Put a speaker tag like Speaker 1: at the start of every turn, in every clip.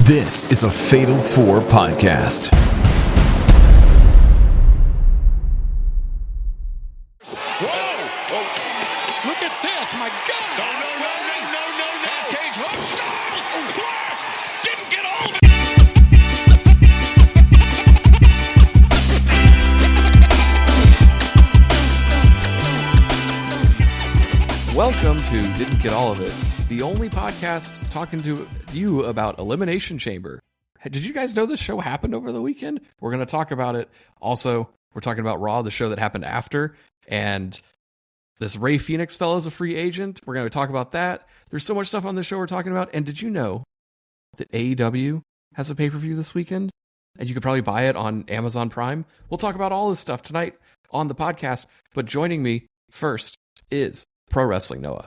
Speaker 1: This is a Fatal 4 podcast.
Speaker 2: Whoa! Look at this, my God! No. Half cage hook, Styles, Clash, didn't get all of
Speaker 3: it. Welcome to Didn't Get All of It, the only podcast talking to you about Elimination Chamber. Did you guys know this show happened over the weekend? We're going to talk about it. Also, we're talking about Raw, the show that happened after, and this Rey Fenix fellow is a free agent. We're going to talk about that. There's so much stuff on this show we're talking about. And did you know that AEW has a pay-per-view this weekend? And you could probably buy it on Amazon Prime. We'll talk about all this stuff tonight on the podcast. But joining me first is Pro Wrestling Noah.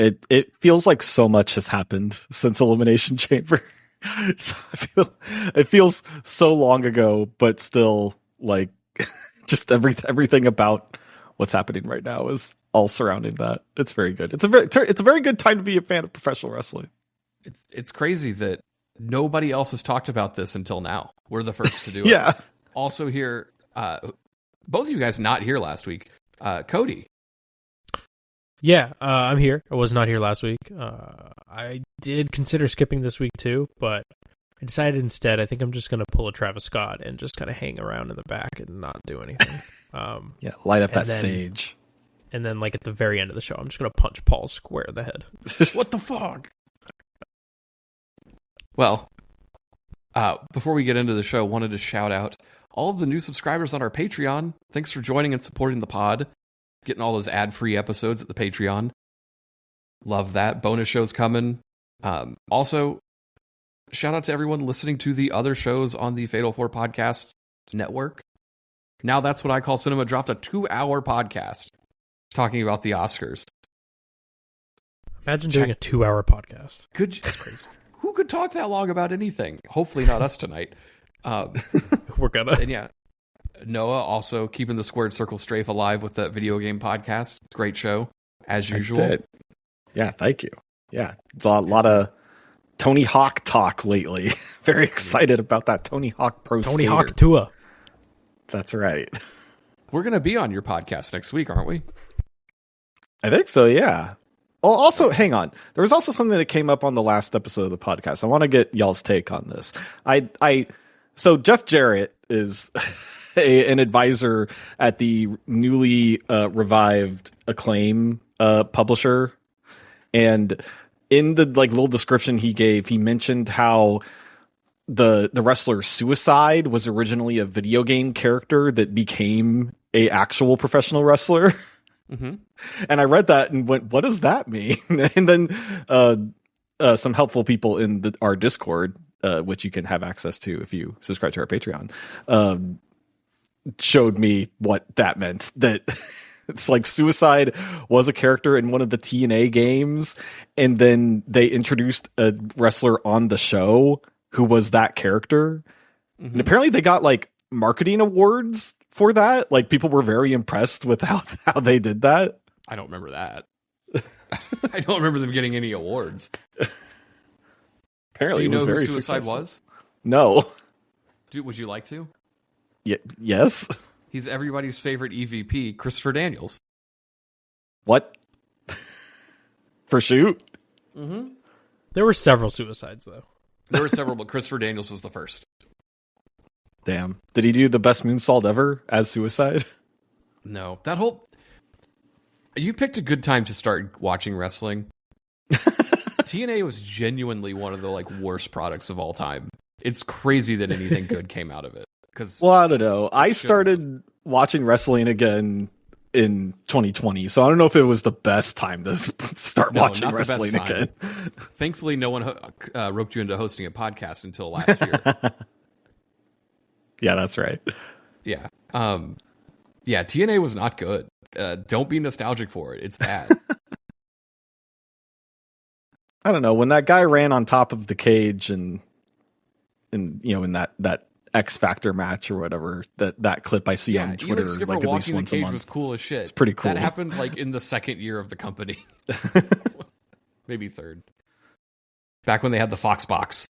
Speaker 4: It feels like so much has happened since Elimination Chamber. It feels so long ago, but still like just everything about what's happening right now is all surrounding that. It's very good. It's a very good time to be a fan of professional wrestling.
Speaker 3: It's crazy that nobody else has talked about this until now. We're the first to do it.
Speaker 4: Yeah.
Speaker 3: Also here, both of you guys not here last week. Cody.
Speaker 5: Yeah, I'm here. I was not here last week. I did consider skipping this week too, but I decided instead I think I'm just going to pull a Travis Scott and just kind of hang around in the back and not do anything.
Speaker 4: Yeah, light up that sage.
Speaker 5: And then like at the very end of the show, I'm just going to punch Paul square in the head.
Speaker 3: What the fuck? Well, before we get into the show, wanted to shout out all of the new subscribers on our Patreon. Thanks for joining and supporting the pod. Getting all those ad-free episodes at the Patreon. Love that. Bonus shows coming. Also, shout out to everyone listening to the other shows on the Fatal 4 Podcast Network. Now that's what I call Cinema dropped a 2-hour podcast talking about the Oscars.
Speaker 5: Imagine doing a 2-hour podcast.
Speaker 3: That's crazy. Who could talk that long about anything? Hopefully not us tonight.
Speaker 5: We're gonna.
Speaker 3: And yeah. Noah also keeping the Squared Circle Strafe alive with the video game podcast. Great show, as usual.
Speaker 4: Yeah, thank you. Yeah, it's a lot of Tony Hawk talk lately. Very excited about that Tony Hawk Pro
Speaker 5: Tony
Speaker 4: Skater.
Speaker 5: Hawk Tua.
Speaker 4: That's right.
Speaker 3: We're going to be on your podcast next week, aren't we?
Speaker 4: I think so, yeah. Well, also, hang on. There was also something that came up on the last episode of the podcast. I want to get y'all's take on this. So Jeff Jarrett is an advisor at the newly revived Acclaim publisher, and in the little description he gave, he mentioned how the wrestler Suicide was originally a video game character that became a actual professional wrestler.
Speaker 3: Mm-hmm.
Speaker 4: And I read that and went, "What does that mean?" And then some helpful people in our Discord, which you can have access to if you subscribe to our Patreon, showed me what that meant. That it's like Suicide was a character in one of the TNA games, and then they introduced a wrestler on the show who was that character. Mm-hmm. And apparently they got like marketing awards for that. Like people were very impressed with how they did that.
Speaker 3: I don't remember that. I don't remember them getting any awards.
Speaker 4: Apparently,
Speaker 3: do you know
Speaker 4: who
Speaker 3: Suicide
Speaker 4: successful.
Speaker 3: Was?
Speaker 4: No.
Speaker 3: Would you like to?
Speaker 4: Yes.
Speaker 3: He's everybody's favorite EVP, Christopher Daniels.
Speaker 4: What? For shoot?
Speaker 3: Mm-hmm.
Speaker 5: There were several Suicides, though.
Speaker 3: There were several, but Christopher Daniels was the first.
Speaker 4: Damn. Did he do the best moonsault ever as Suicide?
Speaker 3: No. You picked a good time to start watching wrestling. TNA was genuinely one of the worst products of all time. It's crazy that anything good came out of it.
Speaker 4: Well, I don't know. I started watching wrestling again in 2020, so I don't know if it was the best time to start watching wrestling again.
Speaker 3: Thankfully, no one roped you into hosting a podcast until last year.
Speaker 4: Yeah, that's right.
Speaker 3: Yeah. Yeah, TNA was not good. Don't be nostalgic for it. It's bad.
Speaker 4: I don't know. When that guy ran on top of the cage and in that X Factor match or whatever, that clip I see on Twitter
Speaker 3: Skipper
Speaker 4: at least
Speaker 3: walking
Speaker 4: once
Speaker 3: the
Speaker 4: a
Speaker 3: cage
Speaker 4: month.
Speaker 3: was cool as shit.
Speaker 4: It's pretty cool.
Speaker 3: That happened in the second year of the company. Maybe third. Back when they had the Fox box.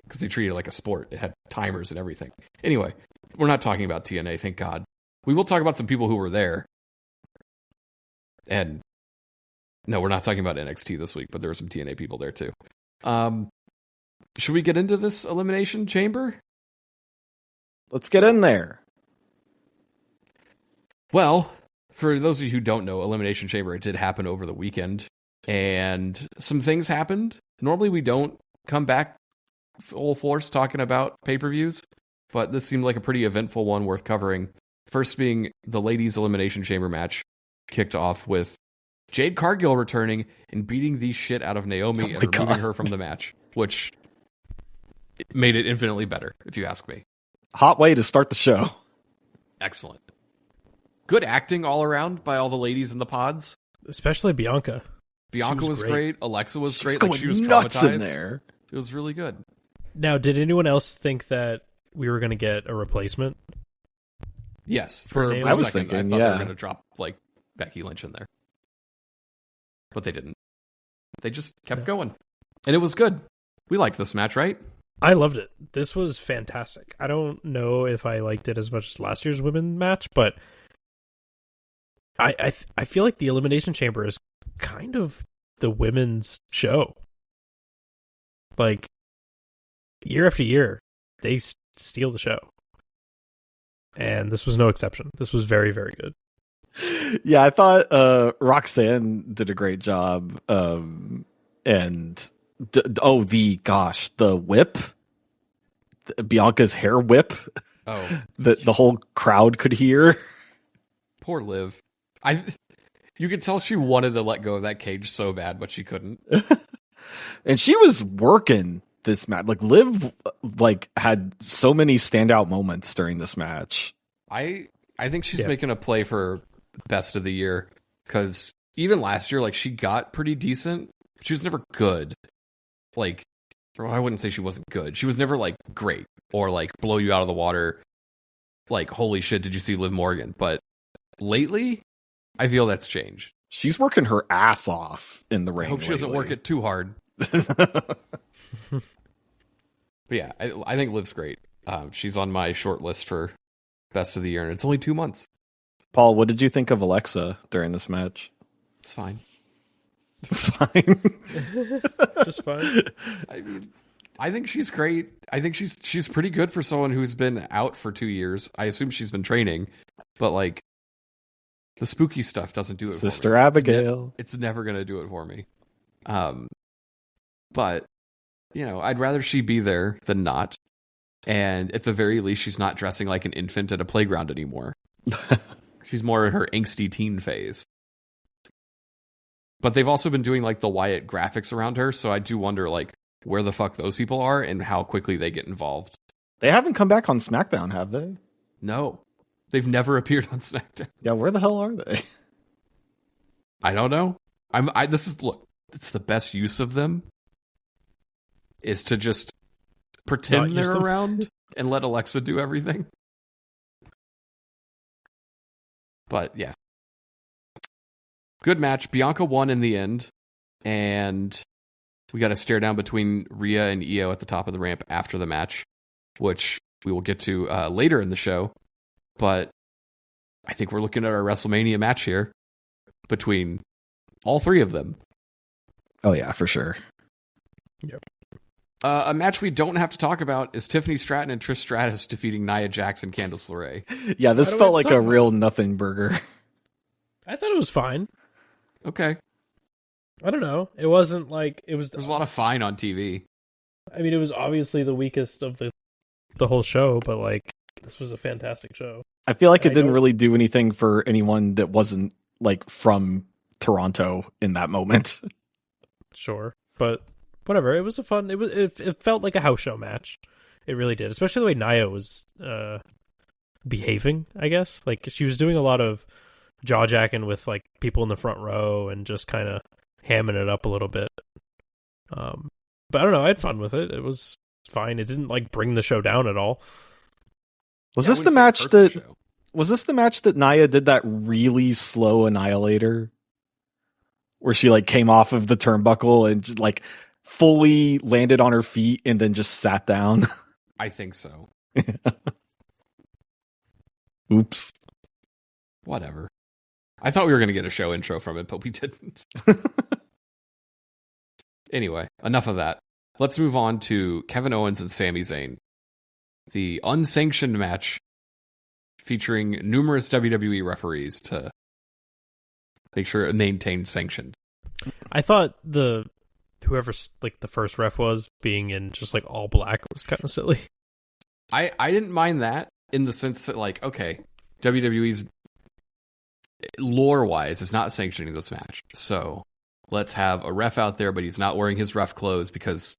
Speaker 3: Because they treated it like a sport. It had timers and everything. Anyway, we're not talking about TNA, thank God. We will talk about some people who were there. And no, we're not talking about NXT this week, but there were some TNA people there too. Should we get into this Elimination Chamber?
Speaker 4: Let's get in there.
Speaker 3: Well, for those of you who don't know, Elimination Chamber, it did happen over the weekend. And some things happened. Normally we don't come back full force talking about pay-per-views, but this seemed like a pretty eventful one worth covering. First being the Ladies Elimination Chamber match, kicked off with Jade Cargill returning and beating the shit out of Naomi and removing her from the match, which made it infinitely better, if you ask me.
Speaker 4: Hot way to start the show.
Speaker 3: Excellent. Good acting all around by all the ladies in the pods.
Speaker 5: Especially Bianca.
Speaker 3: Bianca was great. Alexa was great.
Speaker 4: Like, she was nuts in there.
Speaker 3: It was really good.
Speaker 5: Now, did anyone else think that we were going to get a replacement?
Speaker 3: Yes. For
Speaker 5: Naomi?
Speaker 3: a
Speaker 4: I was
Speaker 3: second,
Speaker 4: thinking,
Speaker 3: I thought they
Speaker 4: yeah.
Speaker 3: were going to drop like Becky Lynch in there. But they didn't. They just kept going. And it was good. We liked this match, right?
Speaker 5: I loved it. This was fantastic. I don't know if I liked it as much as last year's women match, but I feel like the Elimination Chamber is kind of the women's show. Like, year after year, they steal the show. And this was no exception. This was very, very good.
Speaker 4: Yeah, I thought Roxanne did a great job. The whip, Bianca's hair whip, that the whole crowd could hear.
Speaker 3: Poor Liv. You could tell she wanted to let go of that cage so bad, but she couldn't.
Speaker 4: And she was working this match. Like, Liv had so many standout moments during this match.
Speaker 3: I think she's making a play for best of the year, because even last year, like, she got pretty decent. She was never good. Like, well, I wouldn't say she wasn't good. She was never like great or like blow you out of the water. Like, holy shit, did you see Liv Morgan? But lately, I feel that's changed.
Speaker 4: She's working her ass off in the ring.
Speaker 3: I hope she doesn't work it too hard. But yeah, I think Liv's great. She's on my short list for best of the year, and it's only 2 months.
Speaker 4: Paul, what did you think of Alexa during this match?
Speaker 3: It's fine.
Speaker 4: It's fine.
Speaker 5: Just fine.
Speaker 3: I mean, I think she's great. I think she's pretty good for someone who's been out for 2 years. I assume she's been training, but like, the spooky stuff doesn't do it for me.
Speaker 4: Sister Abigail.
Speaker 3: It's never going to do it for me. But, you know, I'd rather she be there than not. And at the very least, she's not dressing like an infant at a playground anymore. She's more in her angsty teen phase. But they've also been doing like the Wyatt graphics around her, so I do wonder like where the fuck those people are and how quickly they get involved.
Speaker 4: They haven't come back on SmackDown, have they?
Speaker 3: No. They've never appeared on SmackDown.
Speaker 4: Yeah, where the hell are they?
Speaker 3: I don't know. Look, it's the best use of them is to just pretend they're around and let Alexa do everything. But yeah. Good match. Bianca won in the end, and we got a stare down between Rhea and Io at the top of the ramp after the match, which we will get to later in the show. But I think we're looking at our WrestleMania match here between all three of them.
Speaker 4: Oh yeah, for sure.
Speaker 5: Yep.
Speaker 3: A match we don't have to talk about is Tiffany Stratton and Trish Stratus defeating Nia Jax and Candice LeRae.
Speaker 4: Yeah, this felt like a real nothing burger.
Speaker 5: I thought it was fine.
Speaker 3: Okay.
Speaker 5: I don't know. It wasn't like it was.
Speaker 3: There's a lot of fine on TV.
Speaker 5: I mean, it was obviously the weakest of the whole show, but like this was a fantastic show.
Speaker 4: I feel like it didn't really do anything for anyone that wasn't like from Toronto in that moment.
Speaker 5: Sure, but whatever. It was a fun. It felt like a house show match. It really did, especially the way Nia was behaving. I guess like she was doing a lot of jaw jacking with like people in the front row and just kind of hamming it up a little bit. But I don't know. I had fun with it. It was fine. It didn't like bring the show down at all.
Speaker 4: Was this the match that Nia did that really slow annihilator? Where she like came off of the turnbuckle and just, like fully landed on her feet and then just sat down?
Speaker 3: I think so.
Speaker 4: Oops.
Speaker 3: Whatever. I thought we were going to get a show intro from it, but we didn't. Anyway, enough of that. Let's move on to Kevin Owens and Sami Zayn. The unsanctioned match featuring numerous WWE referees to make sure it maintained sanctioned.
Speaker 5: I thought whoever like the first ref was being in just like all black was kind of silly.
Speaker 3: I didn't mind that in the sense that, like, okay, WWE's lore-wise is not sanctioning this match, so let's have a ref out there, but he's not wearing his ref clothes because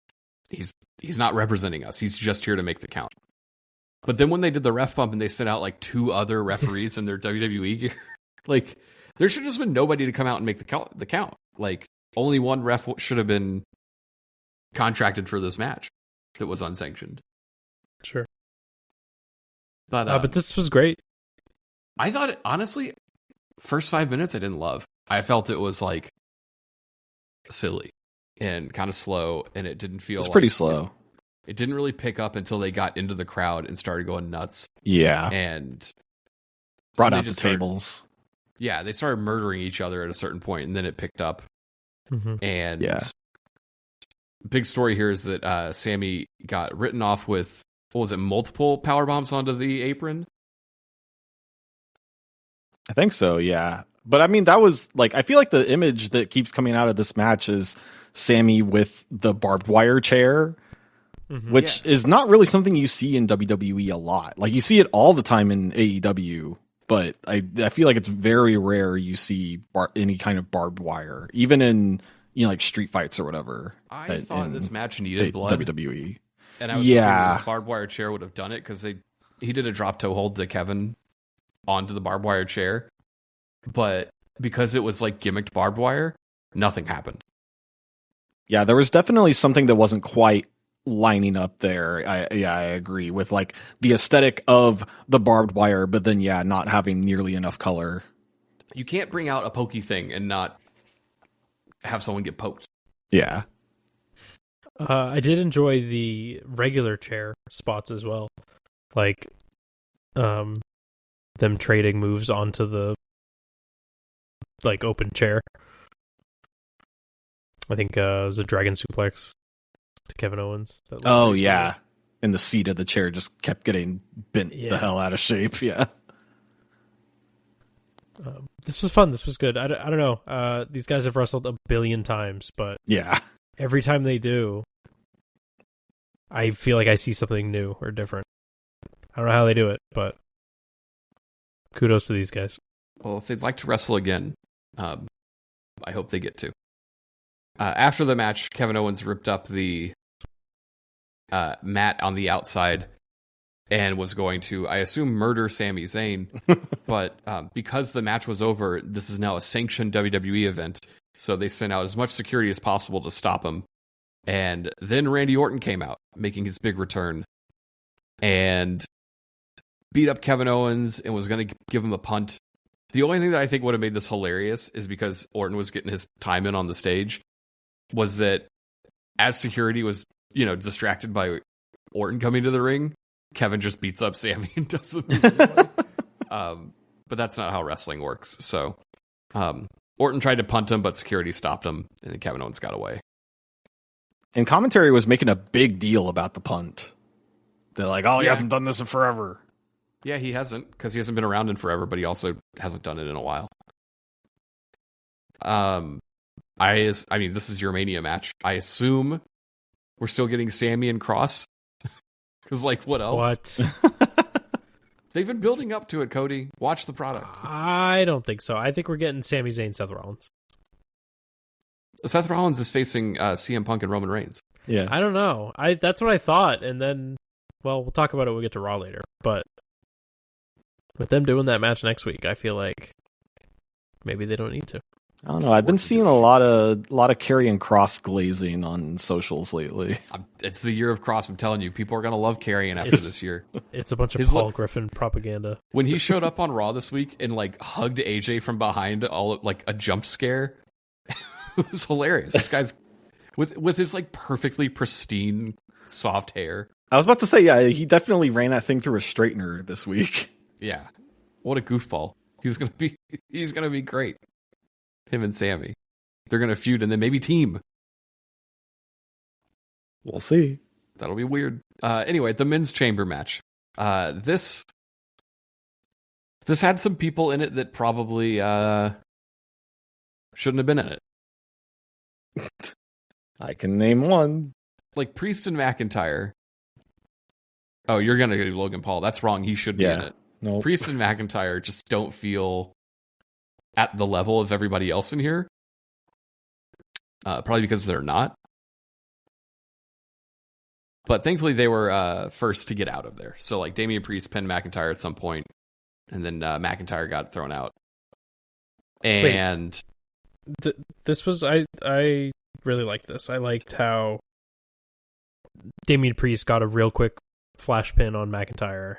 Speaker 3: he's not representing us. He's just here to make the count. But then when they did the ref bump and they sent out like 2 other referees in their WWE gear, like, there should have just been nobody to come out and make the count. Like, only one ref should have been contracted for this match that was unsanctioned.
Speaker 5: Sure.
Speaker 3: But
Speaker 5: this was great.
Speaker 3: I thought, honestly, first 5 minutes I didn't love. I felt it was like silly and kind of slow, and it didn't feel.
Speaker 4: It's pretty slow.
Speaker 3: It didn't really pick up until they got into the crowd and started going nuts.
Speaker 4: Yeah,
Speaker 3: and
Speaker 4: brought out the tables.
Speaker 3: Yeah, they started murdering each other at a certain point, and then it picked up.
Speaker 5: Mm-hmm.
Speaker 3: And big story here is that Sammy got written off with, what was it, multiple power bombs onto the apron?
Speaker 4: I think so, yeah. But I mean, that was like, I feel like the image that keeps coming out of this match is Sammy with the barbed wire chair, which is not really something you see in WWE a lot. Like, you see it all the time in AEW, but I feel like it's very rare you see any kind of barbed wire, even in, you know, like street fights or whatever.
Speaker 3: I thought this match needed blood.
Speaker 4: WWE.
Speaker 3: And I was hoping this barbed wire chair would have done it, because he did a drop toe hold to Kevin onto the barbed wire chair. But because it was like gimmicked barbed wire, nothing happened.
Speaker 4: Yeah, there was definitely something that wasn't quite lining up there. I agree with like the aesthetic of the barbed wire, but then not having nearly enough color.
Speaker 3: You can't bring out a pokey thing and not have someone get poked.
Speaker 4: Yeah.
Speaker 5: I did enjoy the regular chair spots as well. Like them trading moves onto the like open chair. I think it was a dragon suplex to Kevin Owens.
Speaker 4: Oh, yeah. And the seat of the chair just kept getting bent the hell out of shape. Yeah.
Speaker 5: This was fun. This was good. I don't know. These guys have wrestled a billion times, but every time they do, I feel like I see something new or different. I don't know how they do it, but kudos to these guys.
Speaker 3: Well, if they'd like to wrestle again, I hope they get to. After the match, Kevin Owens ripped up the mat on the outside and was going to, I assume, murder Sami Zayn. But because the match was over, this is now a sanctioned WWE event, so they sent out as much security as possible to stop him. And then Randy Orton came out, making his big return, and beat up Kevin Owens and was going to give him a punt. The only thing that I think would have made this hilarious is because Orton was getting his time in on the stage, was that as security was, distracted by Orton coming to the ring, Kevin just beats up Sammy and does the move. But that's not how wrestling works. So Orton tried to punt him, but security stopped him, and then Kevin Owens got away.
Speaker 4: And commentary was making a big deal about the punt. They're like, he hasn't done this in forever.
Speaker 3: Yeah, he hasn't, because he hasn't been around in forever, but he also hasn't done it in a while. I mean, this is your Mania match. I assume we're still getting Sammy and Cross. Because, like, what else?
Speaker 5: What?
Speaker 3: They've been building up to it, Cody. Watch the product.
Speaker 5: I don't think so. I think we're getting Sami Zayn, Seth Rollins.
Speaker 3: Seth Rollins is facing CM Punk and Roman Reigns.
Speaker 4: Yeah.
Speaker 5: I don't know. That's what I thought. And then, well, we'll talk about it when we get to Raw later. But with them doing that match next week, I feel like maybe they don't need to.
Speaker 4: I don't know. I've been seeing a lot of Karrion Kross glazing on socials lately.
Speaker 3: It's the year of Cross. I'm telling you, people are going to love Karrion after this year.
Speaker 5: It's a bunch of Paul Griffin propaganda.
Speaker 3: When he showed up on Raw this week and like hugged AJ from behind, all like a jump scare, it was hilarious. This guy's with his like perfectly pristine soft hair.
Speaker 4: I was about to say, yeah, he definitely ran that thing through a straightener this week.
Speaker 3: Yeah, what a goofball. He's gonna be great. Him and Sammy, they're gonna feud and then maybe team.
Speaker 4: We'll see.
Speaker 3: That'll be weird. Anyway, the men's chamber match. This had some people in it that probably shouldn't have been in it.
Speaker 4: I can name one.
Speaker 3: Like Priest and McIntyre. Oh, you're gonna do Logan Paul. That's wrong. He should be in it.
Speaker 4: No.
Speaker 3: Priest and McIntyre just don't feel at the level of everybody else in here. Probably because they're not. But thankfully they were first to get out of there. So like Damian Priest pinned McIntyre at some point, and then McIntyre got thrown out. And
Speaker 5: this was I really liked this. I liked how Damian Priest got a real quick flash pin on McIntyre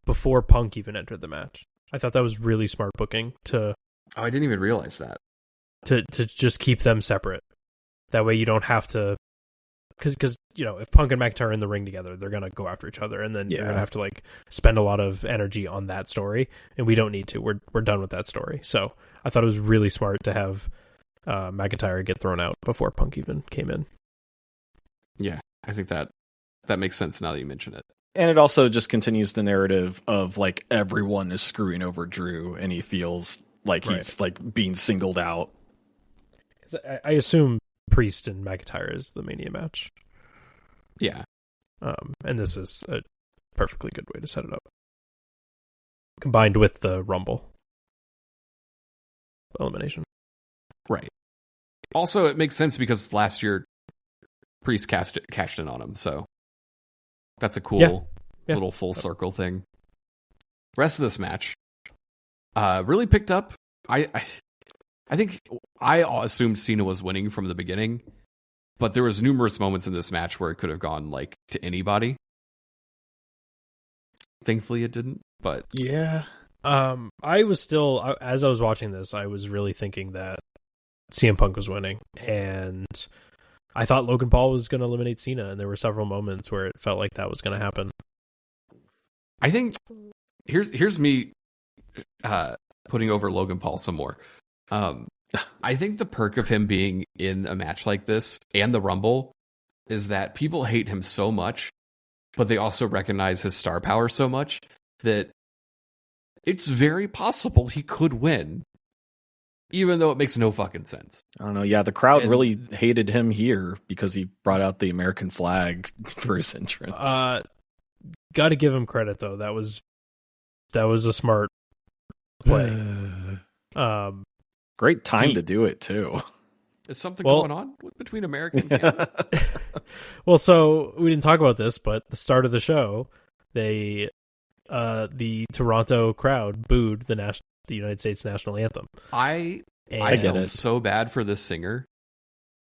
Speaker 5: before Punk even entered the match. I thought that was really smart booking to.
Speaker 3: Oh, I didn't even realize that.
Speaker 5: To just keep them separate. That way you don't have to. Because if Punk and McIntyre are in the ring together, they're gonna go after each other, and then you're gonna have to like spend a lot of energy on that story, and we don't need to. We're done with that story. So I thought it was really smart to have McIntyre get thrown out before Punk even came in.
Speaker 3: Yeah, I think that makes sense now that you mention it.
Speaker 4: And it also just continues the narrative of like everyone is screwing over Drew, and he feels like he's like being singled out.
Speaker 5: I assume Priest and McIntyre is the Mania match.
Speaker 3: Yeah.
Speaker 5: And this is a perfectly good way to set it up. Combined with the Rumble elimination.
Speaker 3: Right. Also, it makes sense because last year Priest cashed in on him, so that's a cool little full circle thing. Rest of this match really picked up. I think I assumed Cena was winning from the beginning, but there was numerous moments in this match where it could have gone like to anybody. Thankfully, it didn't. But
Speaker 4: yeah,
Speaker 5: I was still, as I was watching this, I was really thinking that CM Punk was winning, and I thought Logan Paul was going to eliminate Cena, and there were several moments where it felt like that was going to happen.
Speaker 3: I think here's me putting over Logan Paul some more. I think the perk of him being in a match like this and the Rumble is that people hate him so much, but they also recognize his star power so much that it's very possible he could win, even though it makes no fucking sense.
Speaker 4: I don't know. Yeah, the crowd really hated him here because he brought out the American flag for his entrance.
Speaker 5: Got to give him credit though. That was a smart play.
Speaker 4: Great time to do it too.
Speaker 3: Is something going on between America and Canada?
Speaker 5: Well, so we didn't talk about this, but the start of the show, the Toronto crowd booed the United States national anthem.
Speaker 3: I felt so bad for this singer.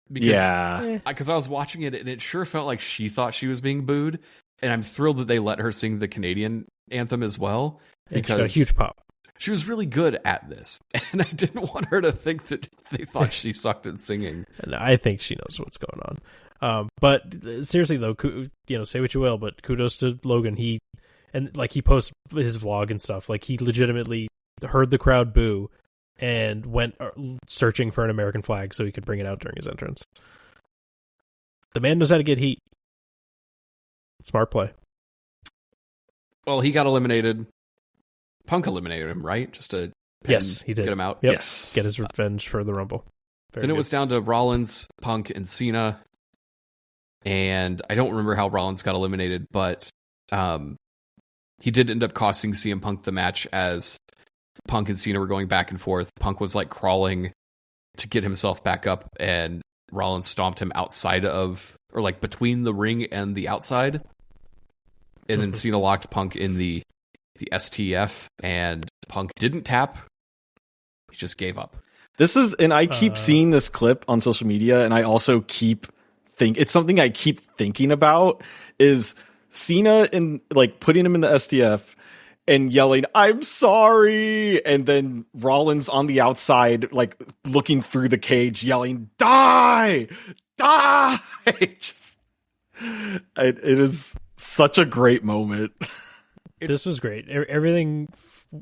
Speaker 3: Because I was watching it and it sure felt like she thought she was being booed, and I'm thrilled that they let her sing the Canadian anthem as well.
Speaker 5: Because she got a huge pop.
Speaker 3: She was really good at this, and I didn't want her to think that they thought she sucked at singing.
Speaker 5: And I think she knows what's going on. But seriously, though, say what you will, but kudos to Logan. He posts his vlog and stuff. Like, he legitimately heard the crowd boo and went searching for an American flag so he could bring it out during his entrance. The man knows how to get heat. Smart play.
Speaker 3: Well, he got eliminated. Punk eliminated him, right? Just to
Speaker 5: he did.
Speaker 3: Get him out.
Speaker 5: Yep. Yes, get his revenge for the Rumble.
Speaker 3: Then it was down to Rollins, Punk, and Cena. And I don't remember how Rollins got eliminated, but he did end up costing CM Punk the match as Punk and Cena were going back and forth. Punk was like crawling to get himself back up, and Rollins stomped him outside of, or like between the ring and the outside. And then Cena locked Punk in the STF, and Punk didn't tap. He just gave up.
Speaker 4: I keep seeing this clip on social media, and I also keep it's something I keep thinking about is Cena and like putting him in the STF and yelling, "I'm sorry," and then Rollins on the outside, like looking through the cage, yelling, "Die! It is such a great moment.
Speaker 5: This was great. Everything,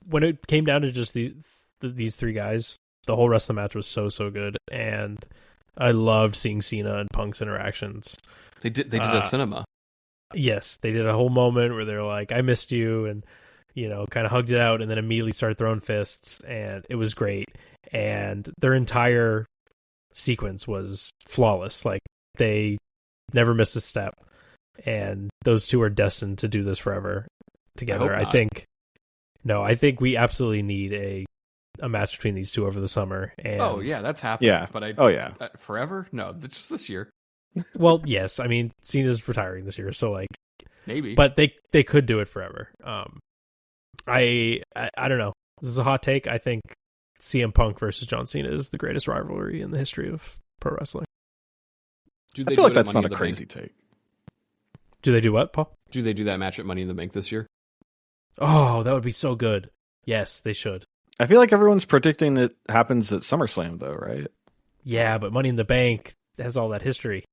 Speaker 5: when it came down to just these three guys, the whole rest of the match was so good, and I loved seeing Cena and Punk's interactions.
Speaker 3: They did a cinema.
Speaker 5: Yes, they did a whole moment where they're like, "I missed you," and kind of hugged it out, and then immediately started throwing fists, and it was great. And their entire sequence was flawless. Like, they never missed a step, and those two are destined to do this forever together. I think we absolutely need a match between these two over the summer. And
Speaker 3: that's happening.
Speaker 4: Yeah.
Speaker 3: But forever? No, just this year.
Speaker 5: Well, yes. I mean, Cena's retiring this year, so
Speaker 3: maybe.
Speaker 5: But they could do it forever. I don't know. This is a hot take. I think CM Punk versus John Cena is the greatest rivalry in the history of pro wrestling.
Speaker 4: I feel like that's not a crazy take.
Speaker 5: Do they do what, Paul?
Speaker 3: Do they do that match at Money in the Bank this year?
Speaker 5: Oh, that would be so good. Yes, they should.
Speaker 4: I feel like everyone's predicting that happens at SummerSlam, though, right?
Speaker 5: Yeah, but Money in the Bank has all that history.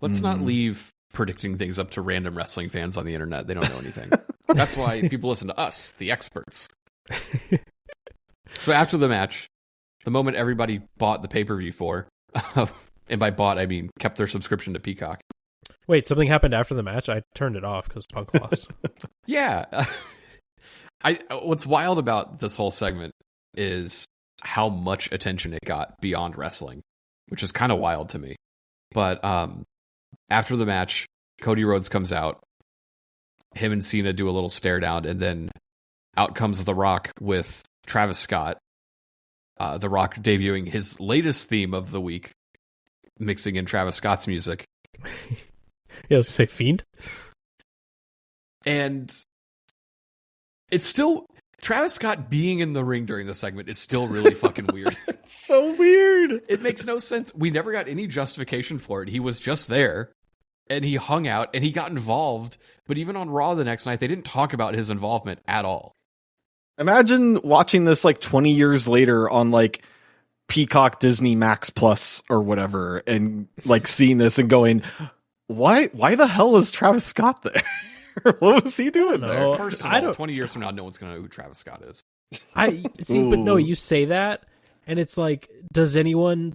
Speaker 3: Let's not leave predicting things up to random wrestling fans on the internet. They don't know anything. That's why people listen to us, the experts. So after the match, the moment everybody bought the pay-per-view for, and by bought, I mean kept their subscription to Peacock.
Speaker 5: Wait, something happened after the match? I turned it off because Punk lost.
Speaker 3: Yeah. What's wild about this whole segment is how much attention it got beyond wrestling, which is kind of wild to me. But after the match, Cody Rhodes comes out. Him and Cena do a little stare down, and then out comes The Rock with Travis Scott. The Rock debuting his latest theme of the week, mixing in Travis Scott's music.
Speaker 5: Yeah, I was going to say Fiend.
Speaker 3: And it's still... Travis Scott being in the ring during the segment is still really fucking weird.
Speaker 4: So weird.
Speaker 3: It makes no sense. We never got any justification for it. He was just there, and he hung out, and he got involved. But even on Raw the next night, they didn't talk about his involvement at all.
Speaker 4: Imagine watching this 20 years later on Peacock, Disney, Max Plus, or whatever, and seeing this and going, why the hell is Travis Scott there? What was he doing there?
Speaker 3: First of all, 20 years from now, no one's going to know who Travis Scott is.
Speaker 5: I see, but no, you say that, and it's does anyone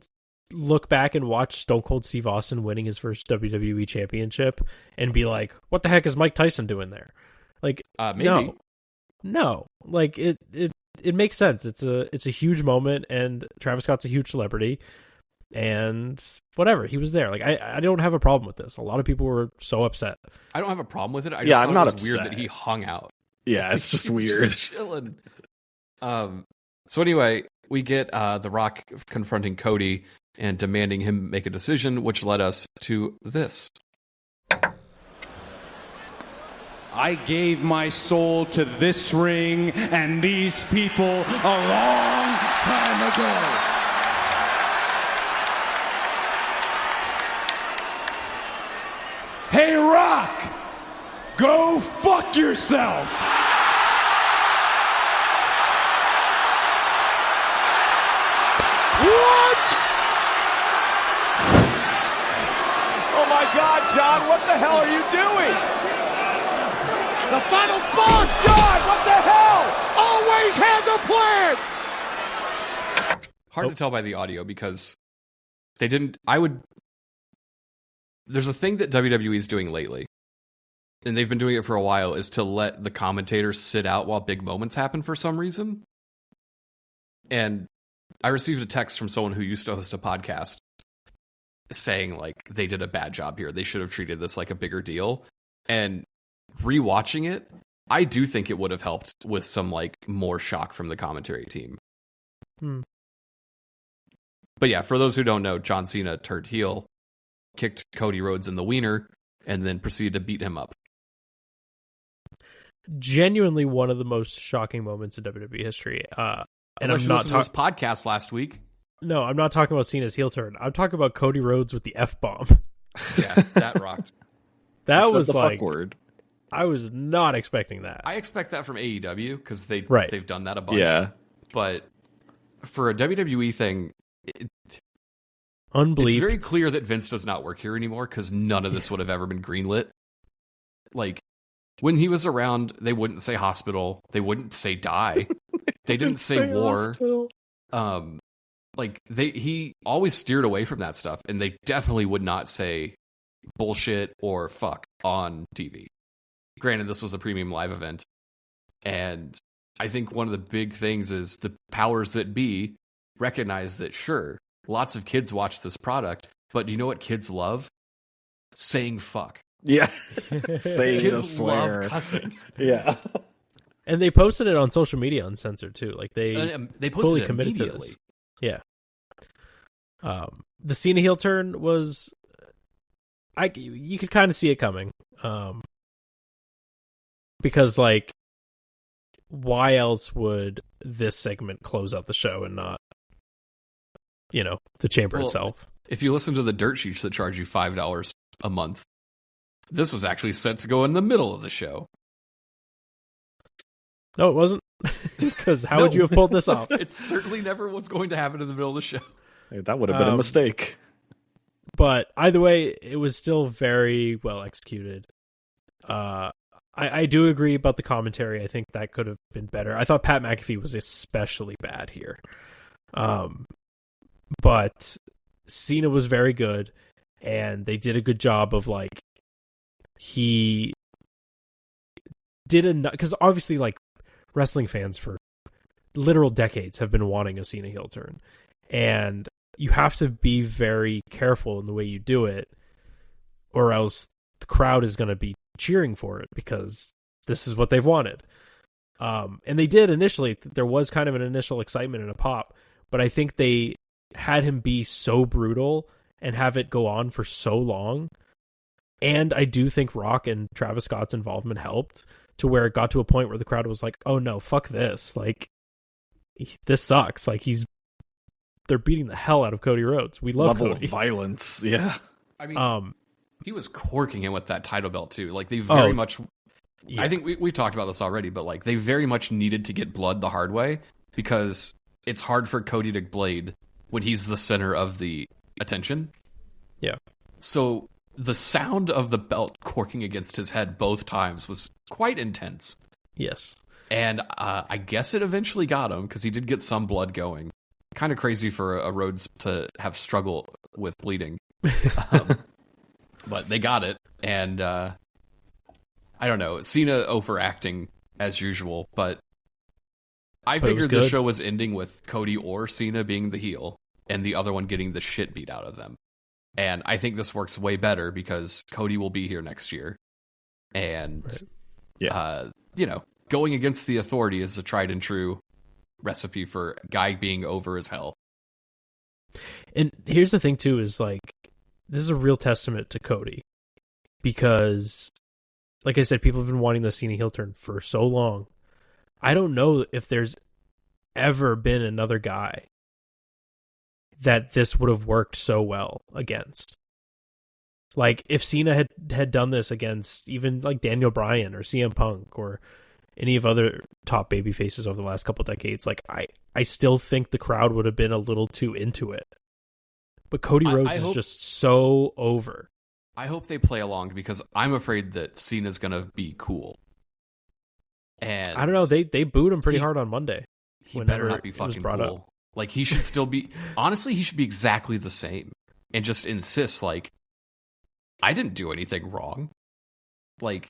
Speaker 5: look back and watch Stone Cold Steve Austin winning his first WWE championship and be like, what the heck is Mike Tyson doing there?
Speaker 3: Maybe.
Speaker 5: No. It makes sense. It's a huge moment, and Travis Scott's a huge celebrity, and whatever, he was there. I don't have a problem with this. A lot of people were so upset.
Speaker 3: I don't have a problem with it. I just thought
Speaker 4: I'm not
Speaker 3: it was
Speaker 4: upset.
Speaker 3: weird that he hung out.
Speaker 4: Yeah, it's just weird.
Speaker 3: Just chilling. So anyway, we get The Rock confronting Cody and demanding him make a decision, which led us to this.
Speaker 2: I gave my soul to this ring and these people a long time ago. Hey, Rock! Go fuck yourself! What? Oh my God, John, what the hell are you doing? The final boss, John! What the hell? Always has a plan!
Speaker 3: Hard to tell by the audio because they didn't... There's a thing that WWE is doing lately, and they've been doing it for a while, is to let the commentators sit out while big moments happen for some reason. And I received a text from someone who used to host a podcast saying, they did a bad job here. They should have treated this like a bigger deal. And rewatching it, I do think it would have helped with some, more shock from the commentary team. But yeah, for those who don't know, John Cena turned heel, kicked Cody Rhodes in the wiener, and then proceeded to beat him up.
Speaker 5: Genuinely one of the most shocking moments in WWE history. And I'm not
Speaker 3: talking this podcast last week.
Speaker 5: No, I'm not talking about Cena's heel turn. I'm talking about Cody Rhodes with the F-bomb.
Speaker 3: Yeah, that rocked.
Speaker 5: That was
Speaker 4: the fuck word.
Speaker 5: I was not expecting that.
Speaker 3: I expect that from AEW because they've done that a bunch.
Speaker 4: Yeah.
Speaker 3: But for a WWE thing,
Speaker 5: Unbelievable.
Speaker 3: It's very clear that Vince does not work here anymore because none of this would have ever been greenlit. Like, when he was around, they wouldn't say hospital. They wouldn't say die. They didn't say war.
Speaker 4: Hospital.
Speaker 3: He always steered away from that stuff, and they definitely would not say bullshit or fuck on TV. Granted, this was a premium live event, and I think one of the big things is the powers that be recognize that, sure, lots of kids watch this product, but do you know what kids love? Saying fuck.
Speaker 4: Yeah. Saying
Speaker 3: Kids
Speaker 4: the swear.
Speaker 3: love cussing.
Speaker 4: Yeah.
Speaker 5: And they posted it on social media uncensored too. Like they
Speaker 3: They posted
Speaker 5: fully
Speaker 3: it
Speaker 5: committed to
Speaker 3: immediately.
Speaker 5: this. Yeah. The Cena heel turn was, you could kind of see it coming. Because like, why else would this segment close out the show and not, the chamber itself?
Speaker 3: If you listen to the dirt sheets that charge you $5 a month, this was actually set to go in the middle of the show.
Speaker 5: No, it wasn't. Because how would you have pulled this off?
Speaker 3: It certainly never was going to happen in the middle of the show.
Speaker 4: That would have been a mistake.
Speaker 5: But either way, it was still very well executed. I do agree about the commentary. I think that could have been better. I thought Pat McAfee was especially bad here. But Cena was very good, and they did a good job of, like, he did enough, because obviously, like, wrestling fans for literal decades have been wanting a Cena heel turn, and you have to be very careful in the way you do it, or else the crowd is going to be cheering for it because this is what they've wanted. And they did initially. There was kind of an initial excitement and a pop, but I think they had him be so brutal and have it go on for so long. And I do think Rock and Travis Scott's involvement helped to where it got to a point where the crowd was like, oh no, fuck this. Like, this sucks. Like, they're beating the hell out of Cody Rhodes. We love
Speaker 4: Level
Speaker 5: Cody.
Speaker 4: of violence. Yeah.
Speaker 3: I mean, he was corking him with that title belt too. Like, they very much,
Speaker 5: yeah.
Speaker 3: I think we've talked about this already, but like, they very much needed to get blood the hard way because it's hard for Cody to blade when he's the center of the attention.
Speaker 5: Yeah.
Speaker 3: So the sound of the belt corking against his head both times was quite intense.
Speaker 5: Yes.
Speaker 3: And I guess it eventually got him because he did get some blood going. Kind of crazy for a Rhodes to have struggle with bleeding. But they got it. And I don't know. Cena overacting as usual. But I figured the show was ending with Cody or Cena being the heel and the other one getting the shit beat out of them. And I think this works way better because Cody will be here next year. And, going against the Authority is a tried and true recipe for a guy being over as hell.
Speaker 5: And here's the thing, too, is like, this is a real testament to Cody. Because, like I said, people have been wanting the Cena heel turn for so long. I don't know if there's ever been another guy that this would have worked so well against. Like, if Cena had done this against even like Daniel Bryan or CM Punk or any of other top baby faces over the last couple decades, like I still think the crowd would have been a little too into it. But Cody Rhodes is just so over.
Speaker 3: I hope they play along because I'm afraid that Cena's going to be cool. And
Speaker 5: I don't know, they booed him pretty hard on Monday.
Speaker 3: He better not be fucking cool.
Speaker 5: Up.
Speaker 3: Like, he should still be... Honestly, he should be exactly the same. And just insist, like, I didn't do anything wrong. Like,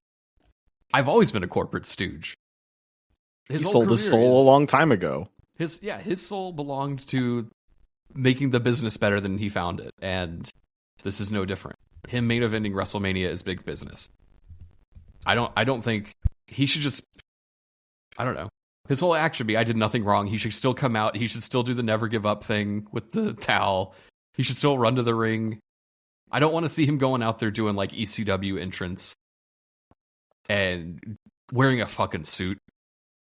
Speaker 3: I've always been a corporate stooge.
Speaker 4: He sold his soul a long time ago.
Speaker 3: His soul belonged to making the business better than he found it. And this is no different. Him main eventing WrestleMania is big business. I don't think... He should just... I don't know. His whole act should be, I did nothing wrong. He should still come out. He should still do the never give up thing with the towel. He should still run to the ring. I don't want to see him going out there doing like ECW entrance and wearing a fucking suit.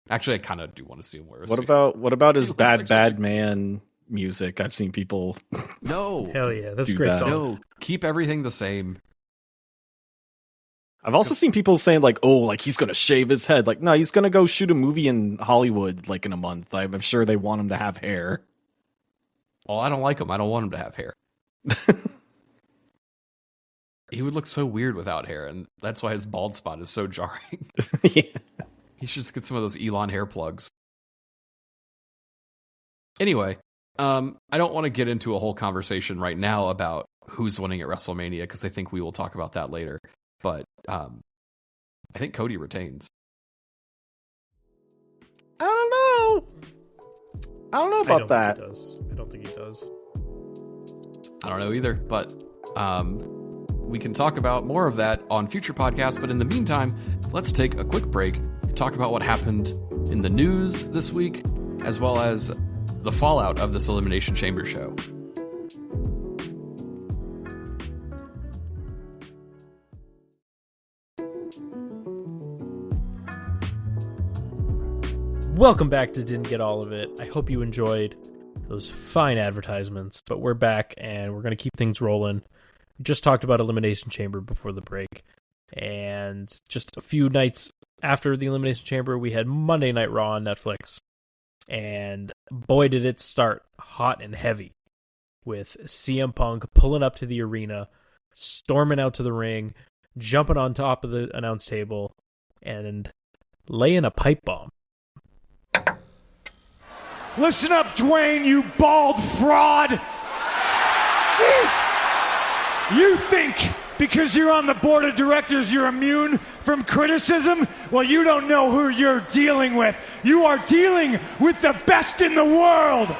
Speaker 3: Actually, I kind of do want to see him wear a suit.
Speaker 4: What about his bad man music? I've seen people.
Speaker 3: No.
Speaker 5: Hell yeah, that's a great song.
Speaker 3: No, keep everything the same.
Speaker 4: I've also seen people saying like, oh, like he's going to shave his head. Like, no, he's going to go shoot a movie in Hollywood like in a month. I'm sure they want him to have hair.
Speaker 3: Well, I don't like him. I don't want him to have hair. He would look so weird without hair, and that's why his bald spot is so jarring.
Speaker 4: Yeah.
Speaker 3: He should just get some of those Elon hair plugs. Anyway, I don't want to get into a whole conversation right now about who's winning at WrestleMania, because I think we will talk about that later. But I think Cody retains.
Speaker 4: I don't know. I don't know about that.
Speaker 5: I don't think he does.
Speaker 3: I don't know either, but we can talk about more of that on future podcasts. But in the meantime, let's take a quick break and talk about what happened in the news this week, as well as the fallout of this Elimination Chamber show.
Speaker 5: Welcome back to Didn't Get All of It. I hope you enjoyed those fine advertisements, but we're back and we're going to keep things rolling. We just talked about Elimination Chamber before the break, and just a few nights after the Elimination Chamber, we had Monday Night Raw on Netflix, and boy did it start hot and heavy with CM Punk pulling up to the arena, storming out to the ring, jumping on top of the announce table, and laying a pipe bomb.
Speaker 2: Listen up, Dwayne, you bald fraud. Jeez. You think because you're on the board of directors you're immune from criticism? Well, you don't know who you're dealing with. You are dealing with the best in the world.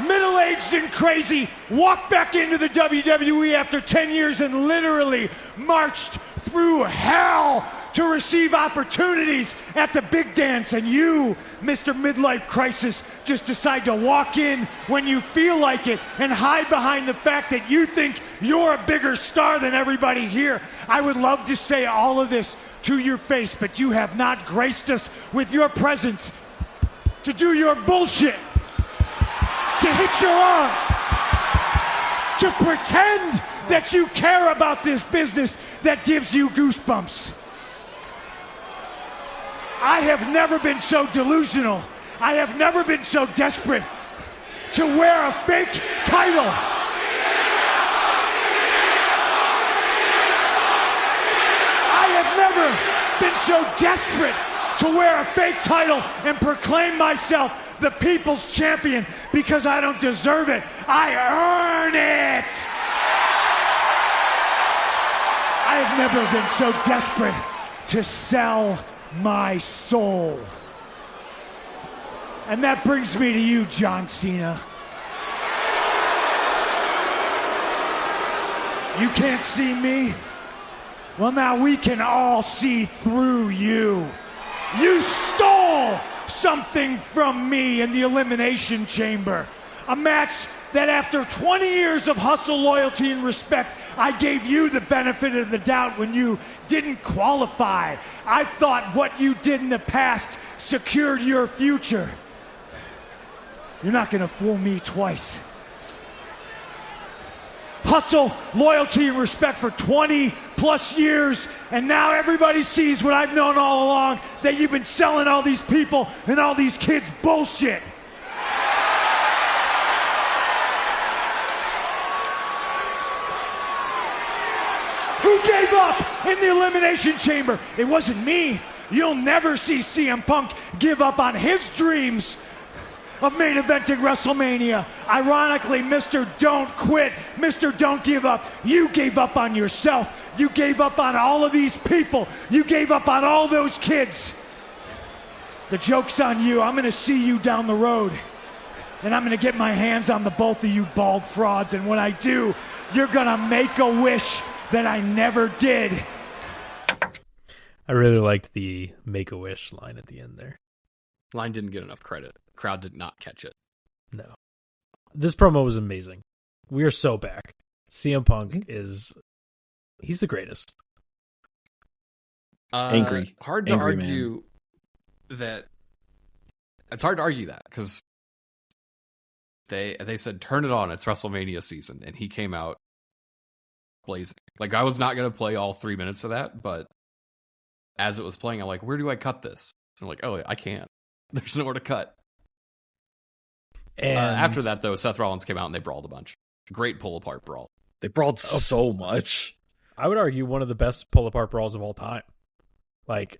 Speaker 2: Middle-aged and crazy, walked back into the WWE after 10 years and literally marched through hell to receive opportunities at the big dance. And you, Mr. Midlife Crisis, just decide to walk in when you feel like it and hide behind the fact that you think you're a bigger star than everybody here. I would love to say all of this to your face, but you have not graced us with your presence to do your bullshit, to hit your arm, to pretend that you care about this business that gives you goosebumps. I have never been so delusional. I have never been so desperate to wear a fake title. I have never been so desperate to wear a fake title and proclaim myself the people's champion because I don't deserve it. I earn it. I have never been so desperate to sell my soul. And that brings me to you, John Cena. You can't see me? Well, now we can all see through you. You stole something from me in the Elimination Chamber. A match that after 20 years of hustle, loyalty, and respect, I gave you the benefit of the doubt when you didn't qualify. I thought what you did in the past secured your future. You're not gonna fool me twice. Hustle, loyalty, and respect for 20 plus years, and now everybody sees what I've known all along, that you've been selling all these people and all these kids bullshit. Who gave up in the Elimination Chamber? It wasn't me. You'll never see CM Punk give up on his dreams of main eventing WrestleMania. Ironically, Mr. Don't Quit, Mr. Don't Give Up, you gave up on yourself. You gave up on all of these people. You gave up on all those kids. The joke's on you. I'm gonna see you down the road, and I'm gonna get my hands on the both of you bald frauds, and when I do, you're gonna make a wish that I never did.
Speaker 5: I really liked the Make-A-Wish line at the end there.
Speaker 3: Line didn't get enough credit. Crowd did not catch it.
Speaker 5: No. This promo was amazing. We are so back. CM Punk he's the greatest.
Speaker 4: Angry.
Speaker 3: Hard to
Speaker 4: Angry
Speaker 3: argue that. It's hard to argue that because they said turn it on. It's WrestleMania season, and he came out blazing. Like, I was not going to play all 3 minutes of that, but as it was playing, I'm like, where do I cut this? And I'm like, oh, I can't. There's nowhere to cut.
Speaker 5: And
Speaker 3: after that, though, Seth Rollins came out and they brawled a bunch. Great pull-apart brawl.
Speaker 4: They brawled so much.
Speaker 5: I would argue one of the best pull-apart brawls of all time. Like,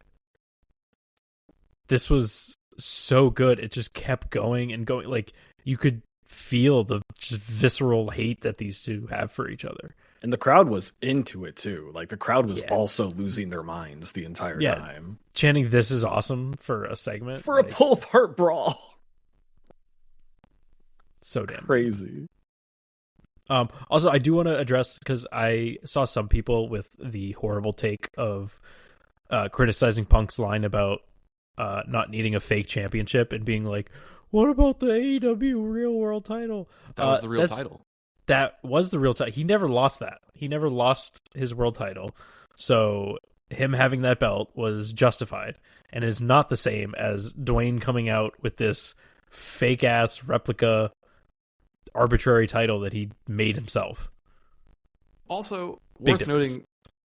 Speaker 5: this was so good. It just kept going and going. Like, you could feel the just visceral hate that these two have for each other.
Speaker 4: And the crowd was into it, too. Like, the crowd was also losing their minds the entire time.
Speaker 5: Chanting, "This is awesome" for a segment.
Speaker 4: For a pull-apart brawl.
Speaker 5: So damn
Speaker 4: crazy.
Speaker 5: Also, I do want to address, because I saw some people with the horrible take of criticizing Punk's line about not needing a fake championship and being like, what about the AEW Real World title?
Speaker 3: That was the real title.
Speaker 5: That was the real title. He never lost that. He never lost his world title. So him having that belt was justified, and is not the same as Dwayne coming out with this fake-ass replica arbitrary title that he made himself.
Speaker 3: Also,
Speaker 5: Big
Speaker 3: worth
Speaker 5: difference.
Speaker 3: noting,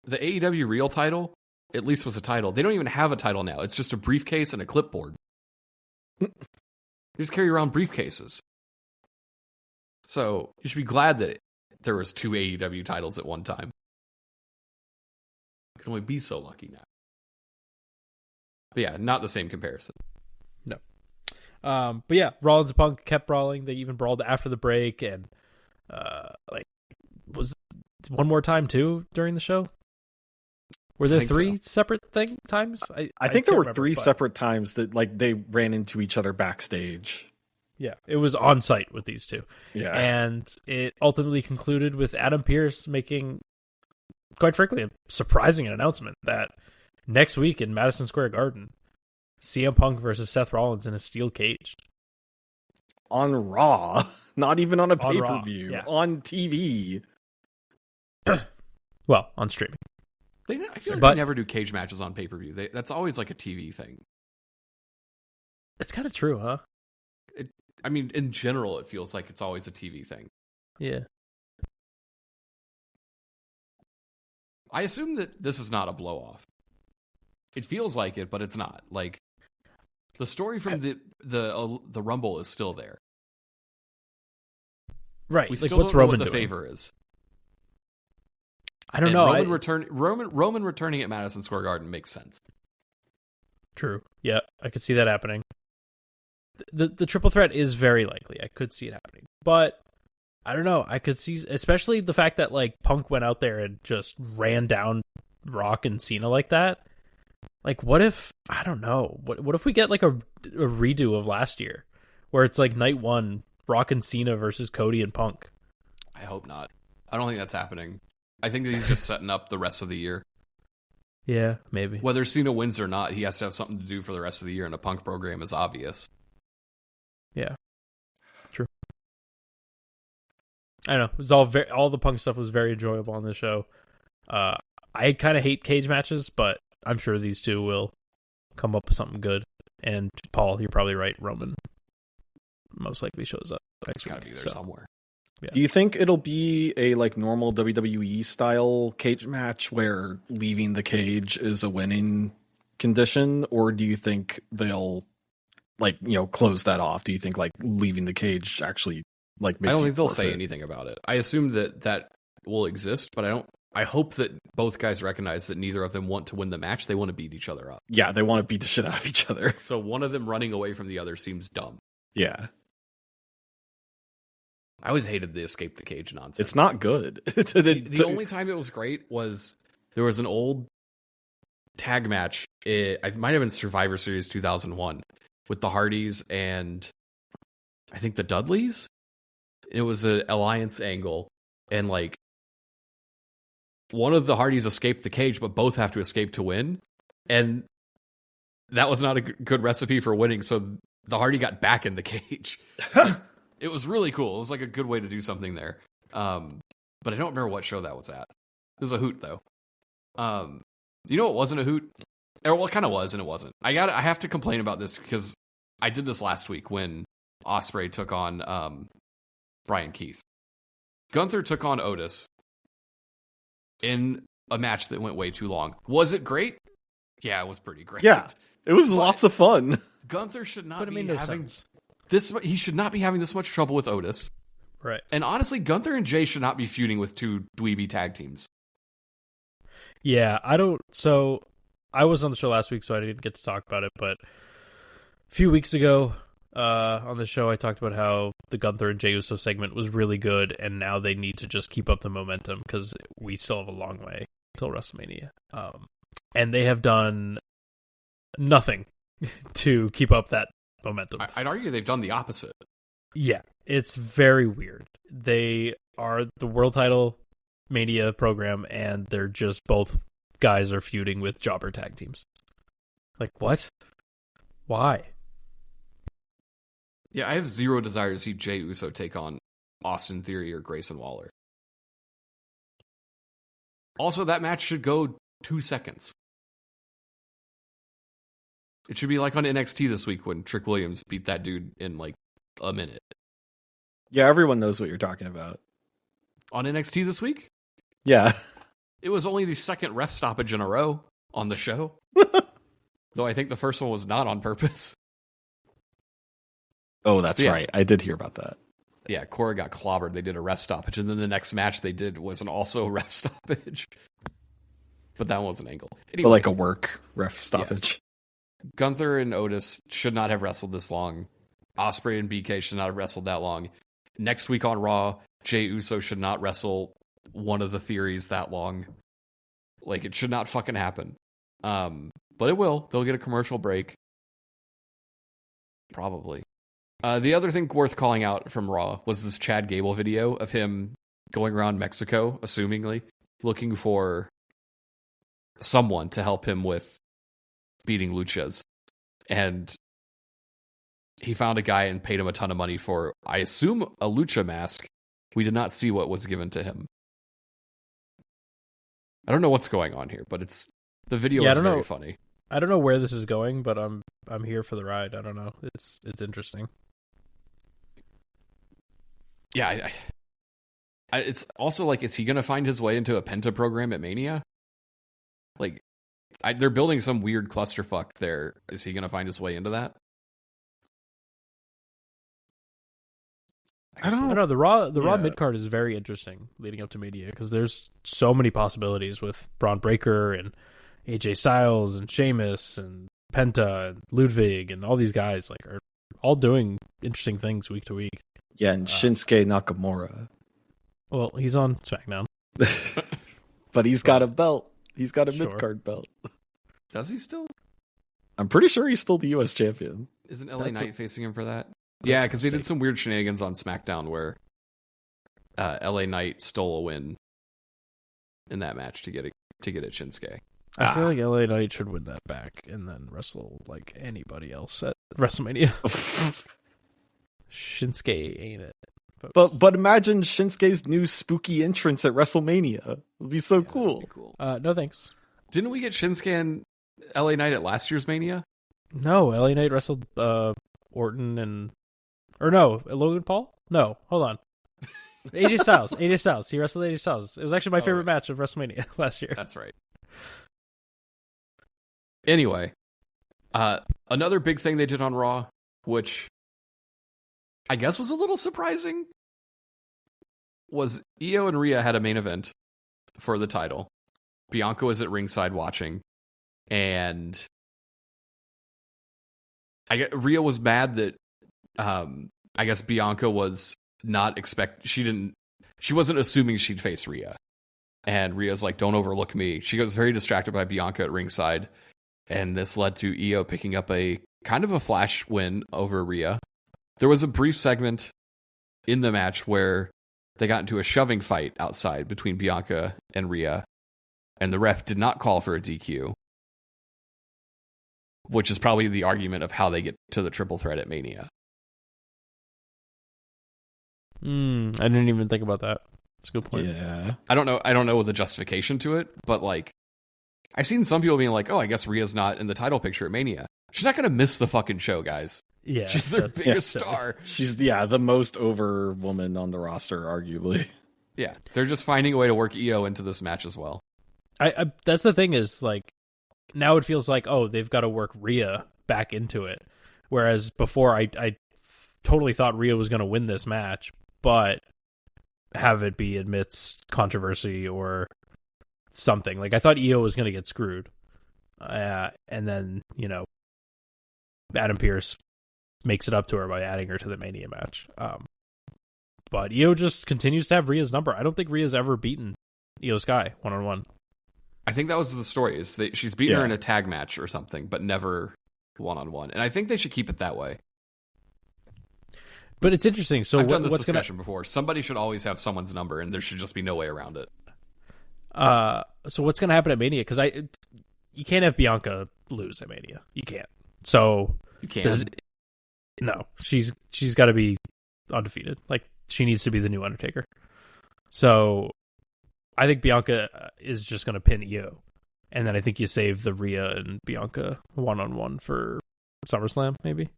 Speaker 3: the AEW Real title at least was a title. They don't even have a title now. It's just a briefcase and a clipboard. You just carry around briefcases. So you should be glad that there was 2 AEW titles at one time. You can only be so lucky now. But yeah, not the same comparison.
Speaker 5: No. But yeah, Rollins and Punk kept brawling. They even brawled after the break, and was one more time too during the show? Were there 3 separate times?
Speaker 4: I think there
Speaker 5: can't
Speaker 4: were
Speaker 5: remember,
Speaker 4: 3
Speaker 5: but
Speaker 4: separate times that they ran into each other backstage.
Speaker 5: Yeah, it was on site with these two.
Speaker 4: Yeah.
Speaker 5: And it ultimately concluded with Adam Pearce making, quite frankly, a surprising announcement that next week in Madison Square Garden, CM Punk versus Seth Rollins in a steel cage.
Speaker 4: On Raw. Not even on a
Speaker 5: On
Speaker 4: pay-per-view.
Speaker 5: Raw, yeah.
Speaker 4: On TV.
Speaker 5: Well, on streaming.
Speaker 3: I feel like they never do cage matches on pay-per-view. That's always like a TV thing.
Speaker 5: It's kind of true, huh?
Speaker 3: I mean, in general, it feels like it's always a TV thing.
Speaker 5: Yeah.
Speaker 3: I assume that this is not a blow-off. It feels like it, but it's not. Like, the story from the Rumble is still there.
Speaker 5: Right.
Speaker 3: We
Speaker 5: like,
Speaker 3: still
Speaker 5: what's
Speaker 3: don't know
Speaker 5: Roman
Speaker 3: what the
Speaker 5: doing?
Speaker 3: favor is.
Speaker 5: I don't know.
Speaker 3: Roman returning at Madison Square Garden makes sense.
Speaker 5: True. Yeah, I could see that happening. The triple threat is very likely. I could see it happening. But I don't know. I could see, especially the fact that like Punk went out there and just ran down Rock and Cena like that. Like, what if, I don't know. What if we get like a redo of last year where it's like night 1, Rock and Cena versus Cody and Punk?
Speaker 3: I hope not. I don't think that's happening. I think that he's just setting up the rest of the year.
Speaker 5: Yeah, maybe.
Speaker 3: Whether Cena wins or not, he has to have something to do for the rest of the year, and a Punk program is obvious.
Speaker 5: Yeah, true. I don't know. It was all the Punk stuff was very enjoyable on the show. I kind of hate cage matches, but I'm sure these two will come up with something good. And Paul, you're probably right. Roman most likely shows up next week.
Speaker 3: Got to be there somewhere.
Speaker 5: Yeah.
Speaker 4: Do you think it'll be a like normal WWE style cage match where leaving the cage is a winning condition, or do you think they'll close that off? Do you think like leaving the cage actually like makes
Speaker 3: I don't
Speaker 4: you
Speaker 3: think they'll
Speaker 4: forfeit?
Speaker 3: say anything about it. I assume that will exist, but I hope that both guys recognize that neither of them want to win the match. They want to beat each other up.
Speaker 4: Yeah, they want to beat the shit out of each other.
Speaker 3: So one of them running away from the other seems dumb.
Speaker 4: Yeah.
Speaker 3: I always hated the escape the cage nonsense.
Speaker 4: It's not good.
Speaker 3: The only time it was great was there was an old tag match. It might have been Survivor Series 2001 with the Hardys and I think the Dudleys. It was an alliance angle, and like one of the Hardys escaped the cage, but both have to escape to win. And that was not a good recipe for winning. So the Hardy got back in the cage. It was really cool. It was like a good way to do something there. But I don't remember what show that was at. It was a hoot though. You know what wasn't a hoot? Or well, it kind of was and it wasn't. I have to complain about this because I did this last week when Ospreay took on Brian Keith. Gunther took on Otis in a match that went way too long. Was it great? Yeah, it was pretty great.
Speaker 4: Yeah, it was lots of fun.
Speaker 3: Gunther should not
Speaker 5: But it
Speaker 3: be
Speaker 5: made no
Speaker 3: having
Speaker 5: sense.
Speaker 3: he should not be having this much trouble with Otis.
Speaker 5: Right.
Speaker 3: And honestly, Gunther and Jay should not be feuding with two dweeby tag teams.
Speaker 5: Yeah, so I was on the show last week, so I didn't get to talk about it, but a few weeks ago on the show, I talked about how the Gunther and Jey Uso segment was really good, and now they need to just keep up the momentum because we still have a long way till WrestleMania. And they have done nothing to keep up that momentum.
Speaker 3: I'd argue they've done the opposite.
Speaker 5: Yeah, it's very weird. They are the world title Mania program, and they're just both guys are feuding with jobber tag teams. Like, what? Why?
Speaker 3: Yeah, I have zero desire to see Jey Uso take on Austin Theory or Grayson Waller. Also, that match should go 2 seconds. It should be like on NXT this week when Trick Williams beat that dude in like a minute.
Speaker 4: Yeah, everyone knows what you're talking about.
Speaker 3: On NXT this week?
Speaker 4: Yeah.
Speaker 3: It was only the second ref stoppage in a row on the show. Though I think the first one was not on purpose.
Speaker 4: Oh, that's right. I did hear about that.
Speaker 3: Yeah, Cora got clobbered. They did a ref stoppage. And then the next match they did was also a ref stoppage. But that one was an angle. Anyway,
Speaker 4: Or like a work ref stoppage.
Speaker 3: Yeah. Gunther and Otis should not have wrestled this long. Ospreay and BK should not have wrestled that long. Next week on Raw, Jey Uso should not wrestle one of the Theories that long. Like, it should not fucking happen. But it will. They'll get a commercial break. Probably. The other thing worth calling out from Raw was this Chad Gable video of him going around Mexico, assumingly, looking for someone to help him with beating luchas. And he found a guy and paid him a ton of money for, I assume, a lucha mask. We did not see what was given to him. I don't know what's going on here, but the video is very funny.
Speaker 5: I don't know where this is going, but I'm here for the ride. I don't know. It's interesting.
Speaker 3: Yeah, it's also like, is he going to find his way into a Penta program at Mania? Like, they're building some weird clusterfuck there. Is he going to find his way into that?
Speaker 5: I don't know. The Raw mid card is very interesting leading up to Mania because there's so many possibilities with Braun Breaker and AJ Styles and Sheamus and Penta and Ludwig and all these guys like are all doing interesting things week to week.
Speaker 4: Yeah, and Shinsuke Nakamura.
Speaker 5: Well, he's on SmackDown,
Speaker 4: but he's got a belt. He's got a mid card belt.
Speaker 3: Does he still?
Speaker 4: I'm pretty sure he's still the U.S. champion.
Speaker 3: Isn't LA Knight facing him for that? Yeah, because they did some weird shenanigans on SmackDown where LA Knight stole a win in that match to get at Shinsuke.
Speaker 5: I feel like LA Knight should win that back and then wrestle like anybody else at WrestleMania. Shinsuke ain't it.
Speaker 4: But imagine Shinsuke's new spooky entrance at WrestleMania. It'd be so cool.
Speaker 3: Be cool.
Speaker 5: No thanks.
Speaker 3: Didn't we get Shinsuke and LA Knight at last year's Mania?
Speaker 5: No, LA Knight wrestled Orton and... Or no, Logan Paul? No, hold on. AJ Styles. AJ Styles. He wrestled AJ Styles. It was actually my favorite match of WrestleMania last year.
Speaker 3: That's right. Anyway, another big thing they did on Raw, which I guess was a little surprising, was Io and Rhea had a main event for the title. Bianca was at ringside watching, and Rhea was mad that I guess Bianca was not she wasn't assuming she'd face Rhea. And Rhea's like, don't overlook me. She was very distracted by Bianca at ringside. And this led to Io picking up a kind of a flash win over Rhea. There was a brief segment in the match where they got into a shoving fight outside between Bianca and Rhea. And the ref did not call for a DQ. Which is probably the argument of how they get to the triple threat at Mania.
Speaker 5: I didn't even think about that. That's a good point.
Speaker 4: Yeah.
Speaker 3: I don't know the justification to it, but like, I've seen some people being like, oh, I guess Rhea's not in the title picture at Mania. She's not going to miss the fucking show, guys.
Speaker 5: Yeah.
Speaker 3: She's their biggest star.
Speaker 4: She's, the most over woman on the roster, arguably.
Speaker 3: Yeah. They're just finding a way to work Io into this match as well.
Speaker 5: I that's the thing is, like, now it feels like, oh, they've got to work Rhea back into it. Whereas before, I totally thought Rhea was going to win this match, but have it be amidst controversy or something. Like, I thought Io was going to get screwed. And then, Adam Pearce makes it up to her by adding her to the Mania match. But Io just continues to have Rhea's number. I don't think Rhea's ever beaten Io Sky one-on-one.
Speaker 3: I think that was the story, is that she's beaten her in a tag match or something, but never one-on-one. And I think they should keep it that way.
Speaker 5: But it's interesting. So
Speaker 3: I've done this discussion before. Somebody should always have someone's number, and there should just be no way around it.
Speaker 5: So what's going to happen at Mania? Because you can't have Bianca lose at Mania. You can't. So
Speaker 3: you can't.
Speaker 5: No, she's got to be undefeated. Like, she needs to be the new Undertaker. So I think Bianca is just going to pin Io, and then I think you save the Rhea and Bianca one-on-one for SummerSlam, maybe,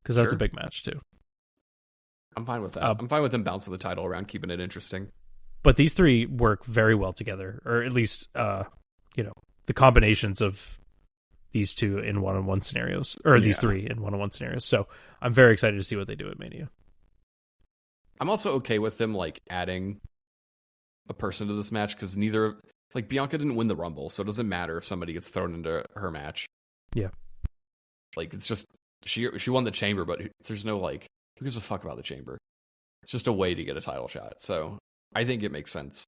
Speaker 5: because that's a big match too.
Speaker 3: I'm fine with that. I'm fine with them bouncing the title around, keeping it interesting.
Speaker 5: But these three work very well together, or at least, the combinations of these two in one-on-one scenarios, or these three in one-on-one scenarios. So I'm very excited to see what they do at Mania.
Speaker 3: I'm also okay with them, like, adding a person to this match, because Bianca didn't win the Rumble, so it doesn't matter if somebody gets thrown into her match.
Speaker 5: Yeah.
Speaker 3: Like, it's just, she won the Chamber, but there's no, like, who gives a fuck about the Chamber? It's just a way to get a title shot. So I think it makes sense.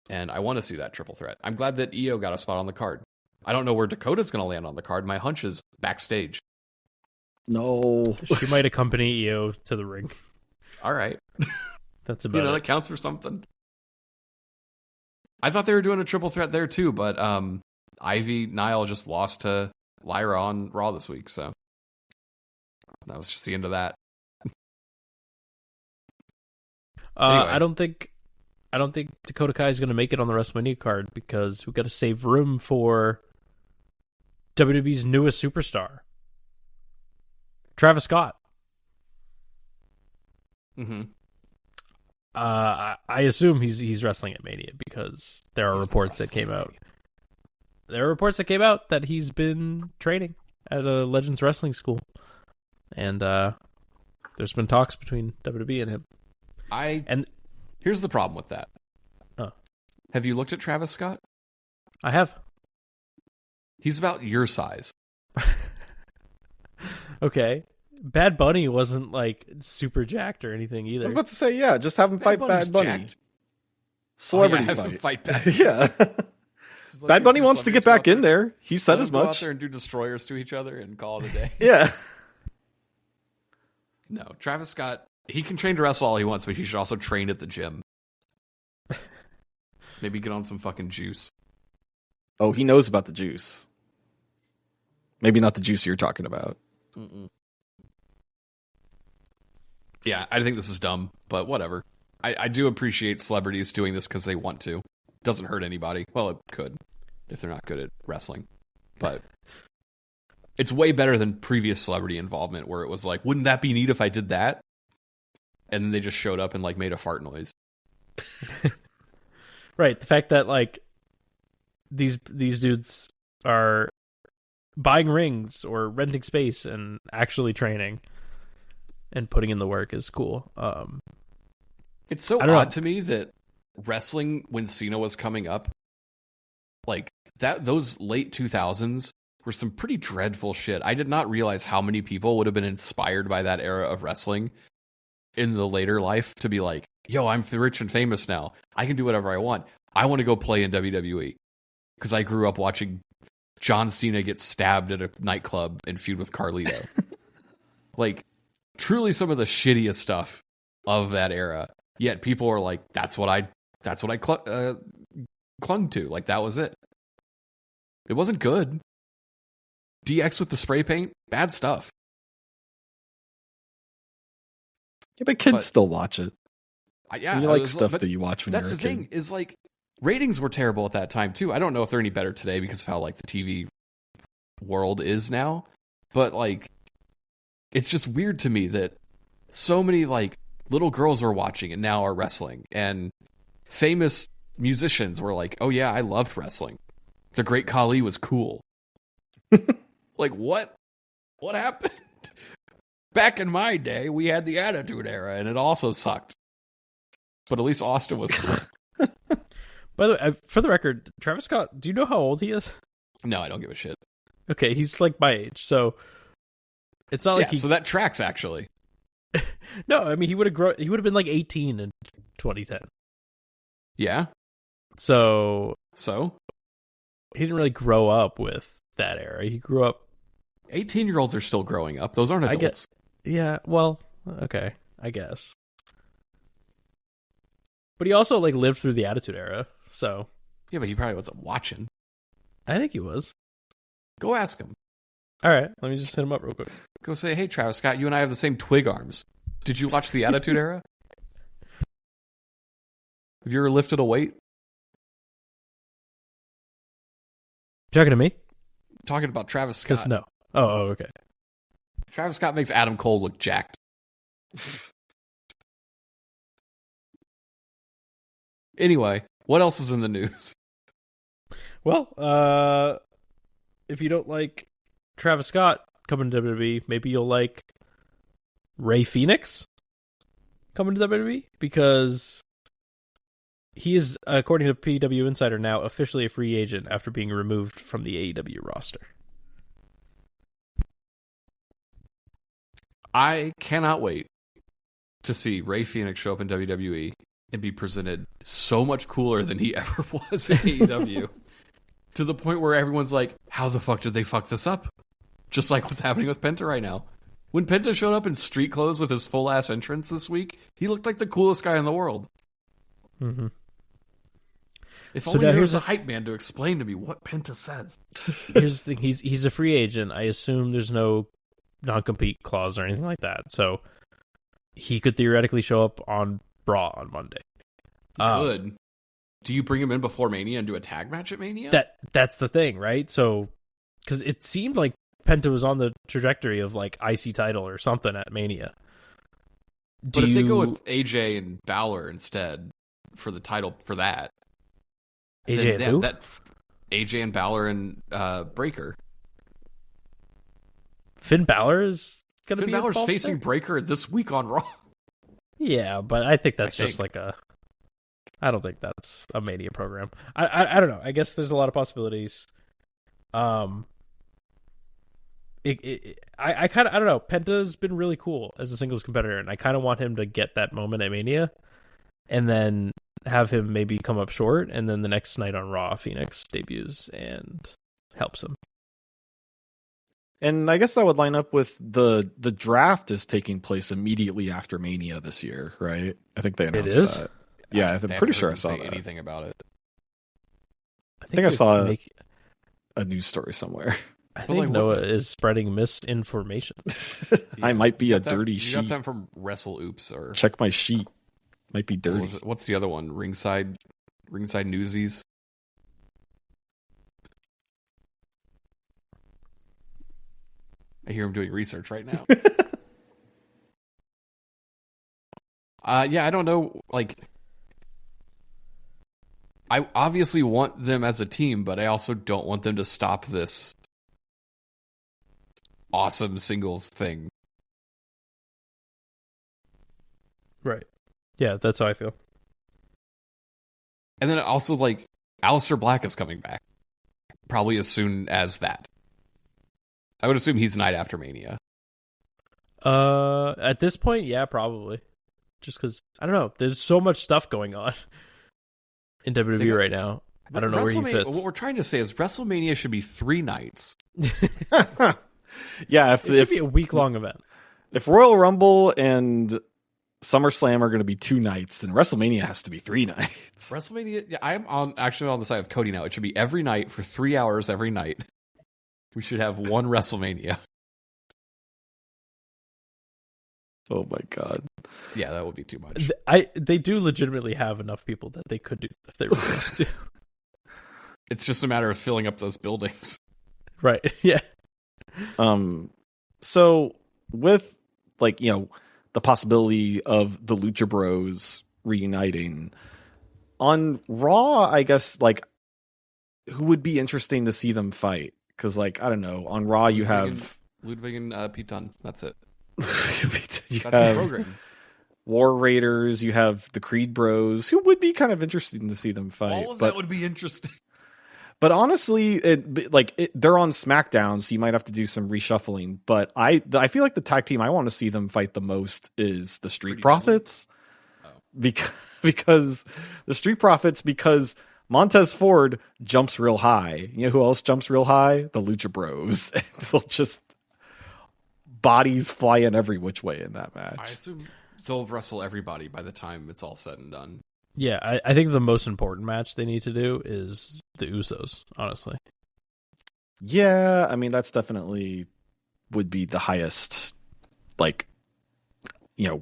Speaker 3: And I want to see that triple threat. I'm glad that Io got a spot on the card. I don't know where Dakota's going to land on the card. My hunch is backstage.
Speaker 4: No.
Speaker 5: She might accompany Io to the ring.
Speaker 3: All right.
Speaker 5: That's about it.
Speaker 3: That counts for something. I thought they were doing a triple threat there too, but Ivy Nile just lost to Lyra on Raw this week, so that was just the end of that. Anyway.
Speaker 5: I don't think Dakota Kai is going to make it on the WrestleMania card because we've got to save room for WWE's newest superstar, Travis Scott.
Speaker 3: Mm-hmm.
Speaker 5: I assume he's wrestling at Mania because there are reports that came out. There are reports that came out that he's been training at a Legends Wrestling school, and there's been talks between WWE and him.
Speaker 3: Here's the problem with that.
Speaker 5: Oh.
Speaker 3: Have you looked at Travis Scott?
Speaker 5: I have.
Speaker 3: He's about your size.
Speaker 5: Okay. Bad Bunny wasn't like super jacked or anything either.
Speaker 4: I was about to say, just have him fight Bad Bunny.
Speaker 3: Jacked.
Speaker 4: Celebrity
Speaker 3: have him
Speaker 4: fight.
Speaker 3: Bad
Speaker 4: Yeah.
Speaker 3: Like
Speaker 4: Bad Bunny wants to get back in there. He said as
Speaker 3: Go out
Speaker 4: much.
Speaker 3: there and do destroyers to each other and call it a day.
Speaker 4: Yeah.
Speaker 3: No, Travis Scott, he can train to wrestle all he wants, but he should also train at the gym. Maybe get on some fucking juice.
Speaker 4: Oh, he knows about the juice. Maybe not the juice you're talking about.
Speaker 3: Mm-mm. Yeah, I think this is dumb, but whatever. I do appreciate celebrities doing this because they want to. Doesn't hurt anybody. Well, it could, if they're not good at wrestling. But it's way better than previous celebrity involvement where it was like, wouldn't that be neat if I did that? And then they just showed up and like made a fart noise.
Speaker 5: Right. The fact that like these dudes are buying rings or renting space and actually training and putting in the work is cool.
Speaker 3: It's so odd to me that wrestling when Cena was coming up, like that, those late 2000s were some pretty dreadful shit. I did not realize how many people would have been inspired by that era of wrestling in the later life to be like, yo, I'm rich and famous now. I can do whatever I want. I want to go play in WWE because I grew up watching John Cena get stabbed at a nightclub and feud with Carlito. Like, truly some of the shittiest stuff of that era. Yet people are like, that's what I clung to. Like, that was it. It wasn't good. DX with the spray paint, bad stuff.
Speaker 4: Yeah, but kids still watch it.
Speaker 3: Yeah,
Speaker 4: you like stuff that you watch when you're a kid.
Speaker 3: That's the thing, is like, ratings were terrible at that time too. I don't know if they're any better today because of how like the TV world is now. But like, it's just weird to me that so many like little girls were watching and now are wrestling, and famous musicians were like, oh yeah, I loved wrestling. The Great Khali was cool. Like, what happened? back in my day, we had the Attitude Era, and it also sucked. But at least Austin was cool.
Speaker 5: By the way, for the record, Travis Scott, do you know how old he is?
Speaker 3: No, I don't give a shit.
Speaker 5: Okay, he's like my age, so it's not like
Speaker 3: so that tracks, actually.
Speaker 5: No, I mean, he would have been like 18 in 2010.
Speaker 3: Yeah?
Speaker 5: So he didn't really grow up with that era. He grew up...
Speaker 3: 18-year-olds are still growing up. Those aren't adults.
Speaker 5: Yeah, well, okay, I guess. But he also like lived through the Attitude Era, so...
Speaker 3: Yeah, but he probably wasn't watching.
Speaker 5: I think he was.
Speaker 3: Go ask him.
Speaker 5: All right, let me just hit him up real quick.
Speaker 3: Go say, hey, Travis Scott, you and I have the same twig arms. Did you watch the Attitude Era? Have you ever lifted a weight?
Speaker 5: Talking to me?
Speaker 3: Talking about Travis Scott.
Speaker 5: No. Oh, okay.
Speaker 3: Travis Scott makes Adam Cole look jacked. Anyway, what else is in the news?
Speaker 5: Well, if you don't like Travis Scott coming to WWE, maybe you'll like Rey Fenix coming to WWE, because he is, according to PW Insider, now officially a free agent after being removed from the AEW roster.
Speaker 3: I cannot wait to see Rey Fenix show up in WWE and be presented so much cooler than he ever was in AEW. To the point where everyone's like, how the fuck did they fuck this up? Just like what's happening with Penta right now. When Penta showed up in street clothes with his full-ass entrance this week, he looked like the coolest guy in the world.
Speaker 5: Mm-hmm.
Speaker 3: If only there was a hype man to explain to me what Penta says.
Speaker 5: Here's the thing. He's a free agent. I assume there's no non-compete clause or anything like that. So he could theoretically show up on Raw on Monday.
Speaker 3: Good. Do you bring him in before Mania and do a tag match at Mania?
Speaker 5: That's the thing, right? So, because it seemed like Penta was on the trajectory of like IC title or something at Mania.
Speaker 3: But if they go with AJ and Balor instead for the title for that,
Speaker 5: AJ and who?
Speaker 3: AJ and Balor and Breaker.
Speaker 5: Finn Balor is going to be.
Speaker 3: Finn Balor's facing Breaker this week on Raw.
Speaker 5: Yeah, but I think that's just like a. I don't think that's a Mania program. I don't know. I guess there's a lot of possibilities. I don't know. Penta's been really cool as a singles competitor, and I kind of want him to get that moment at Mania, and then have him maybe come up short, and then the next night on Raw, Phoenix debuts and helps him.
Speaker 4: And I guess that would line up with the draft is taking place immediately after Mania this year, right? I think they announced that. Yeah, I'm pretty sure I saw that.
Speaker 3: Anything about it?
Speaker 4: I think I saw a news story somewhere.
Speaker 5: I think Noah is spreading misinformation.
Speaker 4: I might be a dirty sheet.
Speaker 3: You got that from Wrestle Oops or
Speaker 4: check my sheet. Might be dirty.
Speaker 3: What's the other one? Ringside Newsies. I hear him doing research right now. Yeah, I don't know. Like, I obviously want them as a team, but I also don't want them to stop this awesome singles thing.
Speaker 5: Right. Yeah, that's how I feel.
Speaker 3: And then also, like, Aleister Black is coming back. Probably as soon as that. I would assume he's night after Mania.
Speaker 5: At this point, yeah, probably. Just because, I don't know, there's so much stuff going on in WWE right now. I don't know where he fits.
Speaker 3: What we're trying to say is WrestleMania should be 3 nights.
Speaker 4: Yeah,
Speaker 5: it should be a week-long event.
Speaker 4: If Royal Rumble and SummerSlam are going to be 2 nights, then WrestleMania has to be 3 nights.
Speaker 3: WrestleMania, yeah, I'm actually on the side of Cody now. It should be every night for 3 hours every night. We should have one WrestleMania.
Speaker 4: Oh my god.
Speaker 3: Yeah, that would be too much.
Speaker 5: They do legitimately have enough people that they could do if they really wanted to.
Speaker 3: It's just a matter of filling up those buildings.
Speaker 5: Right. Yeah.
Speaker 4: So with, like, you know, the possibility of the Lucha Bros reuniting on Raw, I guess, like, who would be interesting to see them fight? Because, like, I don't know, on Raw you have
Speaker 3: Ludwig and Pete Dunne. That's it. That's the
Speaker 4: have
Speaker 3: program.
Speaker 4: War Raiders, you have the Creed Bros, who would be kind of interesting to see them fight.
Speaker 3: All of that would be interesting.
Speaker 4: But honestly, they're on SmackDown, so you might have to do some reshuffling. But I feel like the tag team I want to see them fight the most is the Street Profits. Because the Street Profits, because Montez Ford jumps real high. You know who else jumps real high? The Lucha Bros. They'll just bodies fly in every which way in that match.
Speaker 3: I assume they'll wrestle everybody by the time it's all said and done.
Speaker 5: Yeah, I think the most important match they need to do is the Usos, honestly.
Speaker 4: Yeah, I mean, that's definitely would be the highest, like, you know,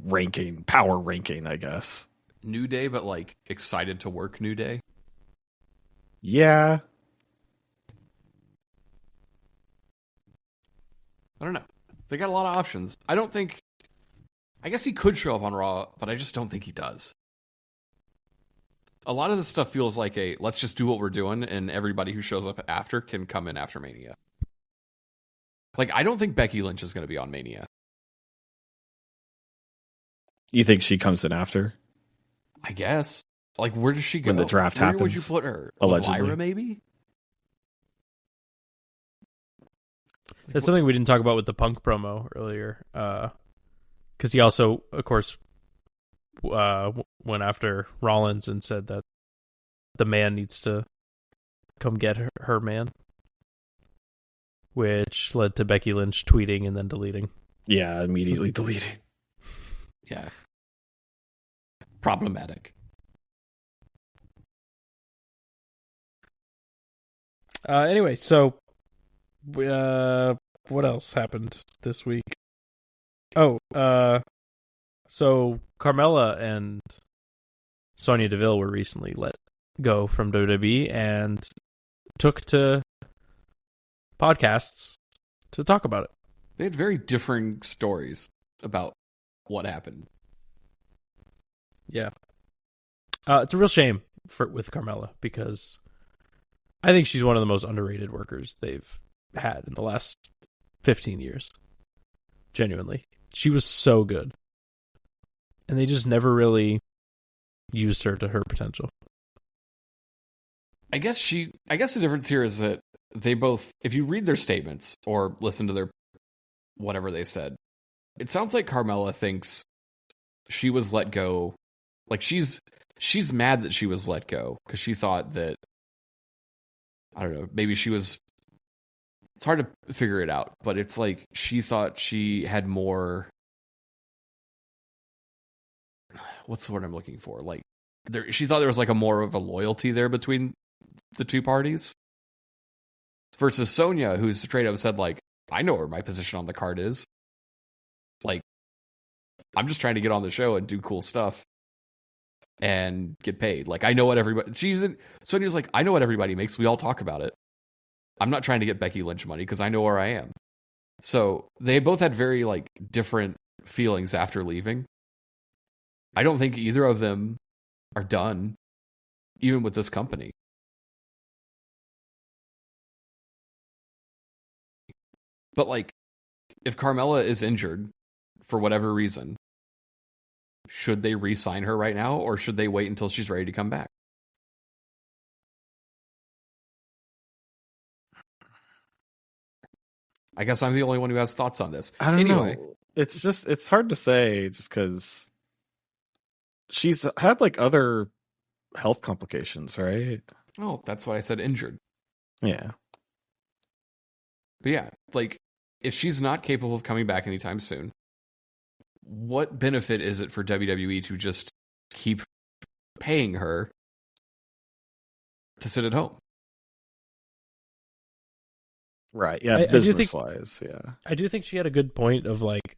Speaker 4: power ranking, I guess.
Speaker 3: New Day, but like excited to work New Day.
Speaker 4: Yeah.
Speaker 3: I don't know. They got a lot of options. I guess he could show up on Raw, but I just don't think he does. A lot of this stuff feels like let's just do what we're doing, and everybody who shows up after can come in after Mania. Like, I don't think Becky Lynch is going to be on Mania.
Speaker 4: You think she comes in after?
Speaker 3: I guess. Like, where does she go?
Speaker 4: When the draft
Speaker 3: where
Speaker 4: happens?
Speaker 3: Would you put her?
Speaker 4: Allegedly.
Speaker 3: Lyra, maybe?
Speaker 5: That's something we didn't talk about with the Punk promo earlier. Because he also, of course, went after Rollins and said that the man needs to come get her man. Which led to Becky Lynch tweeting and then deleting.
Speaker 4: Yeah, immediately deleting.
Speaker 3: Yeah. Problematic.
Speaker 5: Anyway, so what else happened this week? Oh, so Carmella and Sonya Deville were recently let go from WWE and took to podcasts to talk about it.
Speaker 3: They had very differing stories about what happened.
Speaker 5: Yeah. It's a real shame with Carmella because I think she's one of the most underrated workers they've had in the last 15 years. Genuinely. She was so good. And they just never really used her to her potential.
Speaker 3: I guess the difference here is that they both, if you read their statements or listen to their whatever they said, it sounds like Carmella thinks she was let go. Like she's mad that she was let go because she thought that, I don't know, maybe she was, it's hard to figure it out, but it's like she thought she had more, what's the word I'm looking for? Like she thought there was like more of a loyalty there between the two parties versus Sonya, who's straight up said like, I know where my position on the card is. Like, I'm just trying to get on the show and do cool stuff and get paid. Like, I know what everybody... Sonya's like, I know what everybody makes. We all talk about it. I'm not trying to get Becky Lynch money because I know where I am. So they both had very, like, different feelings after leaving. I don't think either of them are done, even with this company. But, like, if Carmella is injured for whatever reason, should they re-sign her right now, or should they wait until she's ready to come back? I guess I'm the only one who has thoughts on this.
Speaker 4: I don't know. It's hard to say just because she's had, like, other health complications, right?
Speaker 3: Oh, that's why I said injured.
Speaker 4: Yeah.
Speaker 3: But yeah, like, if she's not capable of coming back anytime soon, what benefit is it for WWE to just keep paying her to sit at home?
Speaker 4: Right. Yeah. Business wise. Yeah.
Speaker 5: I do think she had a good point of like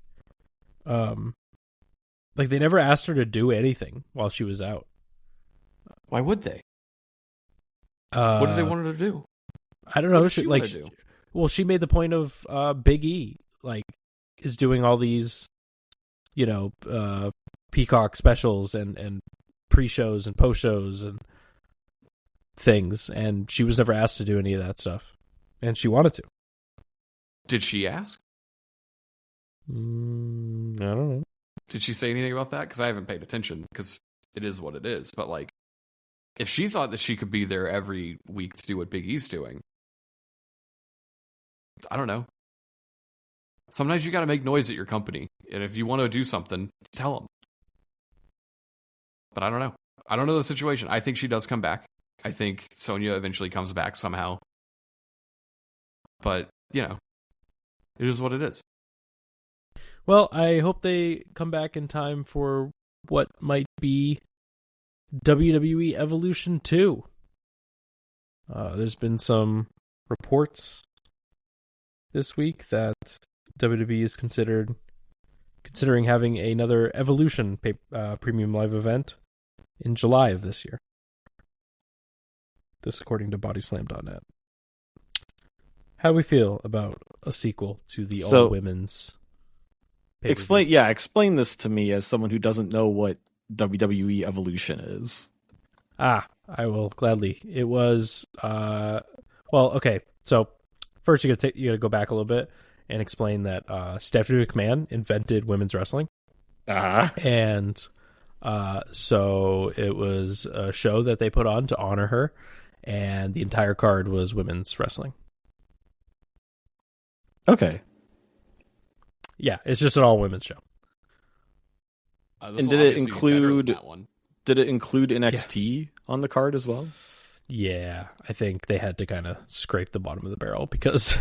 Speaker 5: they never asked her to do anything while she was out.
Speaker 3: Why would they? What did they want her to do?
Speaker 5: I don't know.
Speaker 3: What she like, do?
Speaker 5: Well, she made the point of Big E, like, is doing all these, you know, Peacock specials and pre-shows and post-shows and things, and she was never asked to do any of that stuff, and she wanted to.
Speaker 3: Did she ask?
Speaker 5: I don't know.
Speaker 3: Did she say anything about that? Because I haven't paid attention, because it is what it is. But, like, if she thought that she could be there every week to do what Big E's doing, I don't know. Sometimes you got to make noise at your company. And if you want to do something, tell them. But I don't know. I don't know the situation. I think she does come back. I think Sonya eventually comes back somehow. But, you know, it is what it is.
Speaker 5: Well, I hope they come back in time for what might be WWE Evolution 2. There's been some reports this week that WWE is considering having another Evolution premium live event in July of this year. This according to bodyslam.net. How do we feel about a sequel to the all-women's pay-per-view?
Speaker 4: Explain this to me as someone who doesn't know what WWE Evolution is.
Speaker 5: I will gladly. It was okay. So first, you gotta go back a little bit and explain that Stephanie McMahon invented women's wrestling, and so it was a show that they put on to honor her, and the entire card was women's wrestling.
Speaker 4: Okay.
Speaker 5: Yeah, it's just an all women's show.
Speaker 4: And did it include NXT on the card as well?
Speaker 5: Yeah, I think they had to kind of scrape the bottom of the barrel because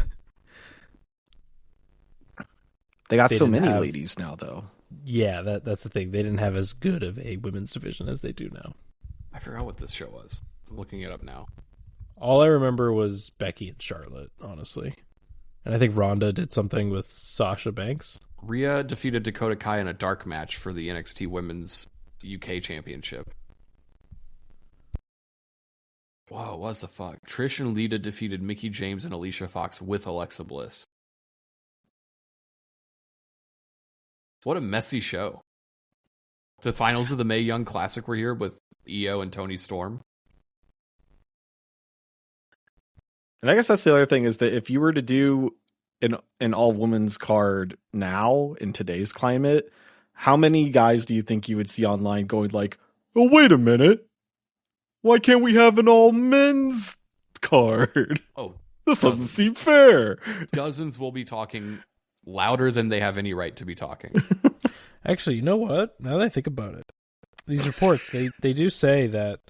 Speaker 4: they got so many ladies now, though.
Speaker 5: Yeah, that's the thing. They didn't have as good of a women's division as they do now.
Speaker 3: I forgot what this show was. I'm looking it up now.
Speaker 5: All I remember was Becky and Charlotte, honestly. And I think Ronda did something with Sasha Banks.
Speaker 3: Rhea defeated Dakota Kai in a dark match for the NXT Women's UK Championship. Whoa, what the fuck? Trish and Lita defeated Mickie James and Alicia Fox with Alexa Bliss. What a messy show. The finals of the Mae Young Classic were here with Io and Toni Storm.
Speaker 4: And I guess that's the other thing is that if you were to do an all-women's card now in today's climate, how many guys do you think you would see online going like, oh, wait a minute. Why can't we have an all-men's card?
Speaker 3: Oh,
Speaker 4: this doesn't seem fair.
Speaker 3: Dozens will be talking louder than they have any right to be talking.
Speaker 5: Actually, you know what? Now that I think about it, these reports, they do say that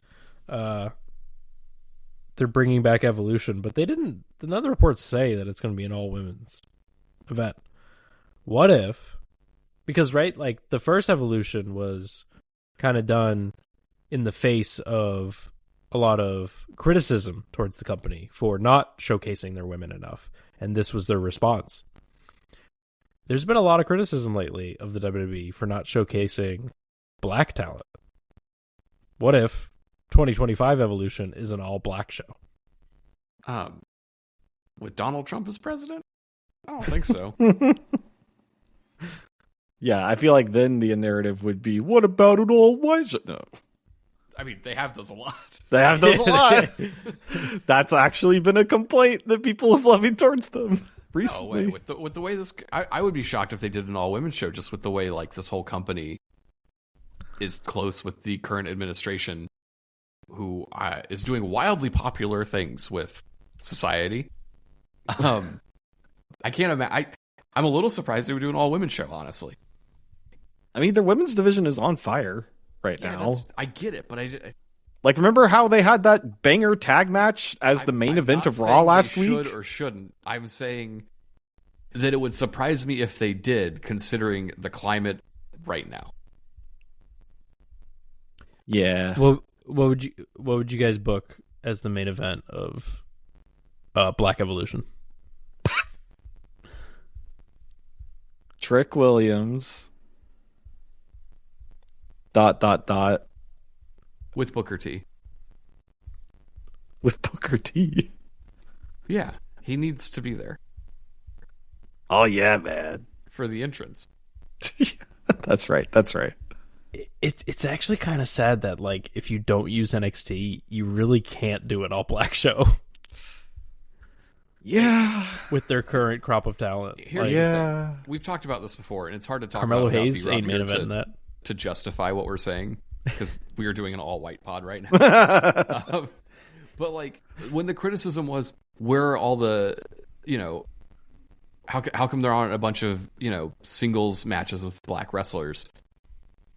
Speaker 5: they're bringing back Evolution, but none of the reports say that it's going to be an all-women's event. What if, because, right, like, the first Evolution was kind of done in the face of a lot of criticism towards the company for not showcasing their women enough, and this was their response. There's been a lot of criticism lately of the WWE for not showcasing black talent. What if 2025 Evolution is an all-black show?
Speaker 3: With Donald Trump as president? I don't think so.
Speaker 4: Yeah, I feel like then the narrative would be, what about an all-white show? No.
Speaker 3: I mean, they have those a lot.
Speaker 4: They have those a lot. That's actually been a complaint that people have levied towards them recently.
Speaker 3: No way. With the way this, I would be shocked if they did an all-women's show, just with the way like this whole company is close with the current administration, who is doing wildly popular things with society. I can't imagine. I'm a little surprised they would do an all-women's show, honestly.
Speaker 4: I mean, their women's division is on fire now.
Speaker 3: I get it, but I
Speaker 4: like, remember how they had that banger tag match as the main event of Raw last week?
Speaker 3: Should or shouldn't. I'm saying that it would surprise me if they did, considering the climate right now.
Speaker 4: Yeah.
Speaker 5: Well, what would you guys book as the main event of Black Evolution?
Speaker 4: Trick Williams. ...
Speaker 3: With Booker T.
Speaker 4: With Booker T.
Speaker 3: Yeah, he needs to be there.
Speaker 4: Oh yeah, man.
Speaker 3: For the entrance.
Speaker 4: That's right.
Speaker 5: It's actually kind of sad that, like, if you don't use NXT, you really can't do an all-black show.
Speaker 4: Yeah.
Speaker 5: with their current crop of talent.
Speaker 3: Here's the thing. We've talked about this before, and it's hard to talk
Speaker 5: Carmelo
Speaker 3: about
Speaker 5: Hayes ain't main event in that.
Speaker 3: to justify what we're saying, because we are doing an all-white pod right now. But like, when the criticism was, where are all the, how come there aren't a bunch of, singles matches with black wrestlers?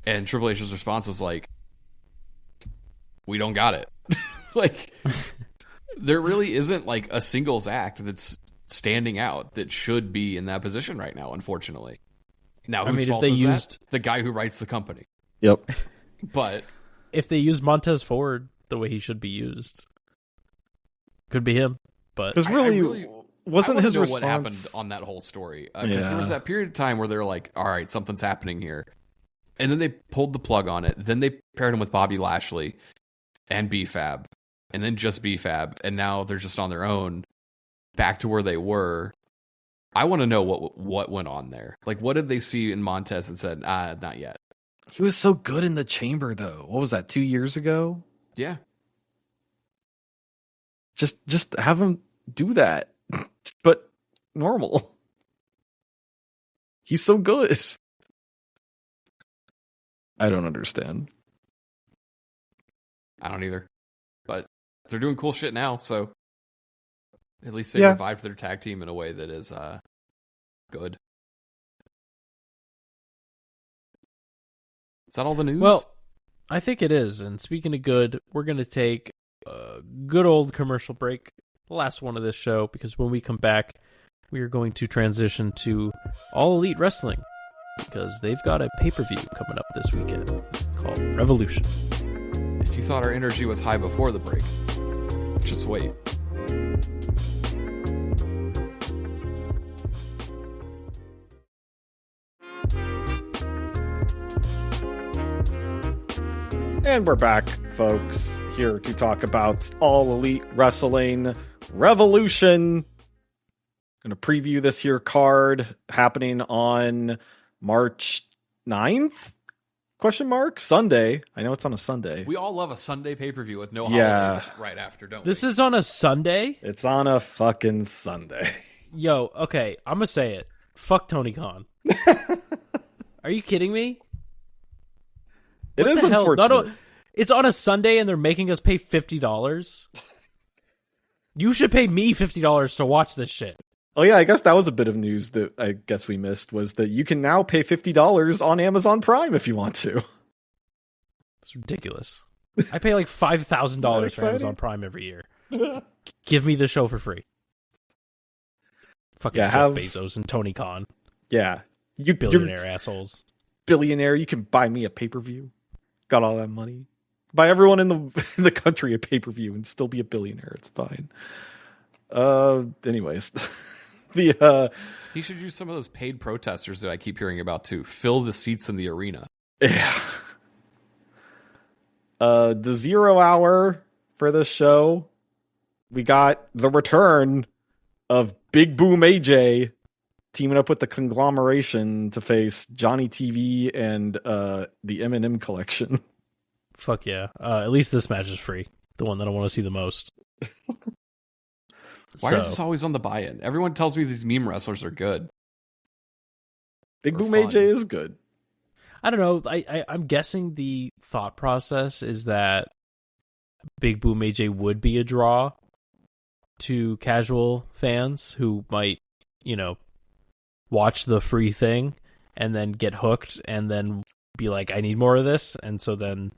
Speaker 3: And Triple H's response was like, we don't got it. Like, there really isn't like a singles act that's standing out that should be in that position right now, unfortunately. Now, whose fault is that? The guy who writes the company.
Speaker 4: Yep.
Speaker 3: But
Speaker 5: if they use Montez Ford the way he should be used, could be him. But
Speaker 4: because really wasn't his response. What
Speaker 3: happened on that whole story? Because there was that period of time where they're like, all right, something's happening here. And then they pulled the plug on it. Then they paired him with Bobby Lashley and B-Fab. And then just B-Fab. And now they're just on their own, back to where they were. I want to know what went on there. Like, what did they see in Montez and said, not yet?
Speaker 4: He was so good in the chamber, though. What was that, 2 years ago?
Speaker 3: Yeah.
Speaker 4: Just have him do that. But normal. He's so good. I don't understand.
Speaker 3: I don't either. But they're doing cool shit now, so at least they revived their tag team in a way that is good. Is that all the news?
Speaker 5: Well, I think it is. And speaking of good, we're going to take a good old commercial break, the last one of this show, because when we come back, we are going to transition to All Elite Wrestling, because they've got a pay-per-view coming up this weekend called Revolution.
Speaker 3: If you thought our energy was high before the break, just wait.
Speaker 4: And we're back, folks, here to talk about All Elite Wrestling Revolution. Going to preview this here card happening on March 9th? Question mark? Sunday. I know it's on a Sunday.
Speaker 3: We all love a Sunday pay-per-view with no holiday right after, don't we?
Speaker 5: This is on a Sunday?
Speaker 4: It's on a fucking Sunday.
Speaker 5: Yo, okay, I'm going to say it. Fuck Tony Khan. Are you kidding me?
Speaker 4: It is unfortunate.
Speaker 5: It's on a Sunday and they're making us pay $50. You should pay me $50 to watch this shit.
Speaker 4: Oh yeah, I guess that was a bit of news that I guess we missed, was that you can now pay $50 on Amazon Prime if you want to.
Speaker 5: It's ridiculous. I pay like $5,000 for Amazon Prime every year. Give me the show for free. Fucking Jeff Bezos and Tony Khan.
Speaker 4: Yeah.
Speaker 5: You billionaire assholes.
Speaker 4: Billionaire, you can buy me a pay-per-view. Got all that money. Buy everyone in the country a pay-per-view and still be a billionaire. It's fine. Anyways. He
Speaker 3: should use some of those paid protesters that I keep hearing about too. Fill the seats in the arena.
Speaker 4: Yeah. The 0 hour for this show, we got the return of Big Boom AJ teaming up with the Conglomeration to face Johnny TV and the M&M Collection.
Speaker 5: Fuck yeah. At least this match is free. The one that I want to see the most.
Speaker 3: Why is this always on the buy-in? Everyone tells me these meme wrestlers are good.
Speaker 4: Big Boom AJ is good.
Speaker 5: I don't know. I'm guessing the thought process is that Big Boom AJ would be a draw to casual fans who might, watch the free thing and then get hooked and then be like, I need more of this. And so then,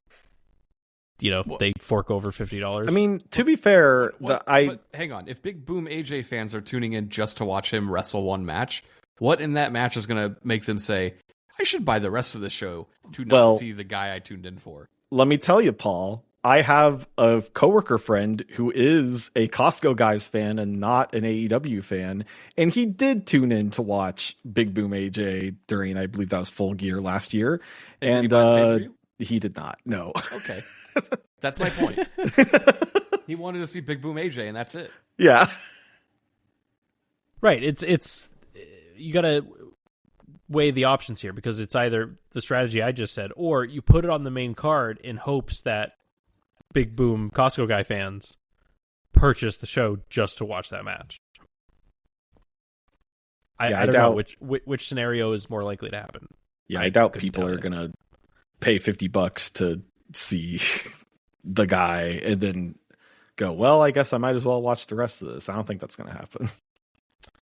Speaker 5: they fork over $50.
Speaker 4: I mean, to be fair,
Speaker 3: but hang on. If Big Boom AJ fans are tuning in just to watch him wrestle one match, what in that match is going to make them say, I should buy the rest of the show to not see the guy I tuned in for?
Speaker 4: Let me tell you, Paul, I have a coworker friend who is a Costco Guys fan and not an AEW fan, and he did tune in to watch Big Boom AJ during, I believe that was Full Gear last year, and he did not. No.
Speaker 3: Okay. That's my point. He wanted to see Big Boom AJ, and that's it.
Speaker 4: Yeah.
Speaker 5: Right. It's you got to weigh the options here, because it's either the strategy I just said, or you put it on the main card in hopes that Big Boom Costco Guy fans purchase the show just to watch that match. I don't know which scenario is more likely to happen.
Speaker 4: Yeah, I doubt people are gonna pay $50 to see the guy and then go, well, I guess I might as well watch the rest of this. I don't think that's gonna happen.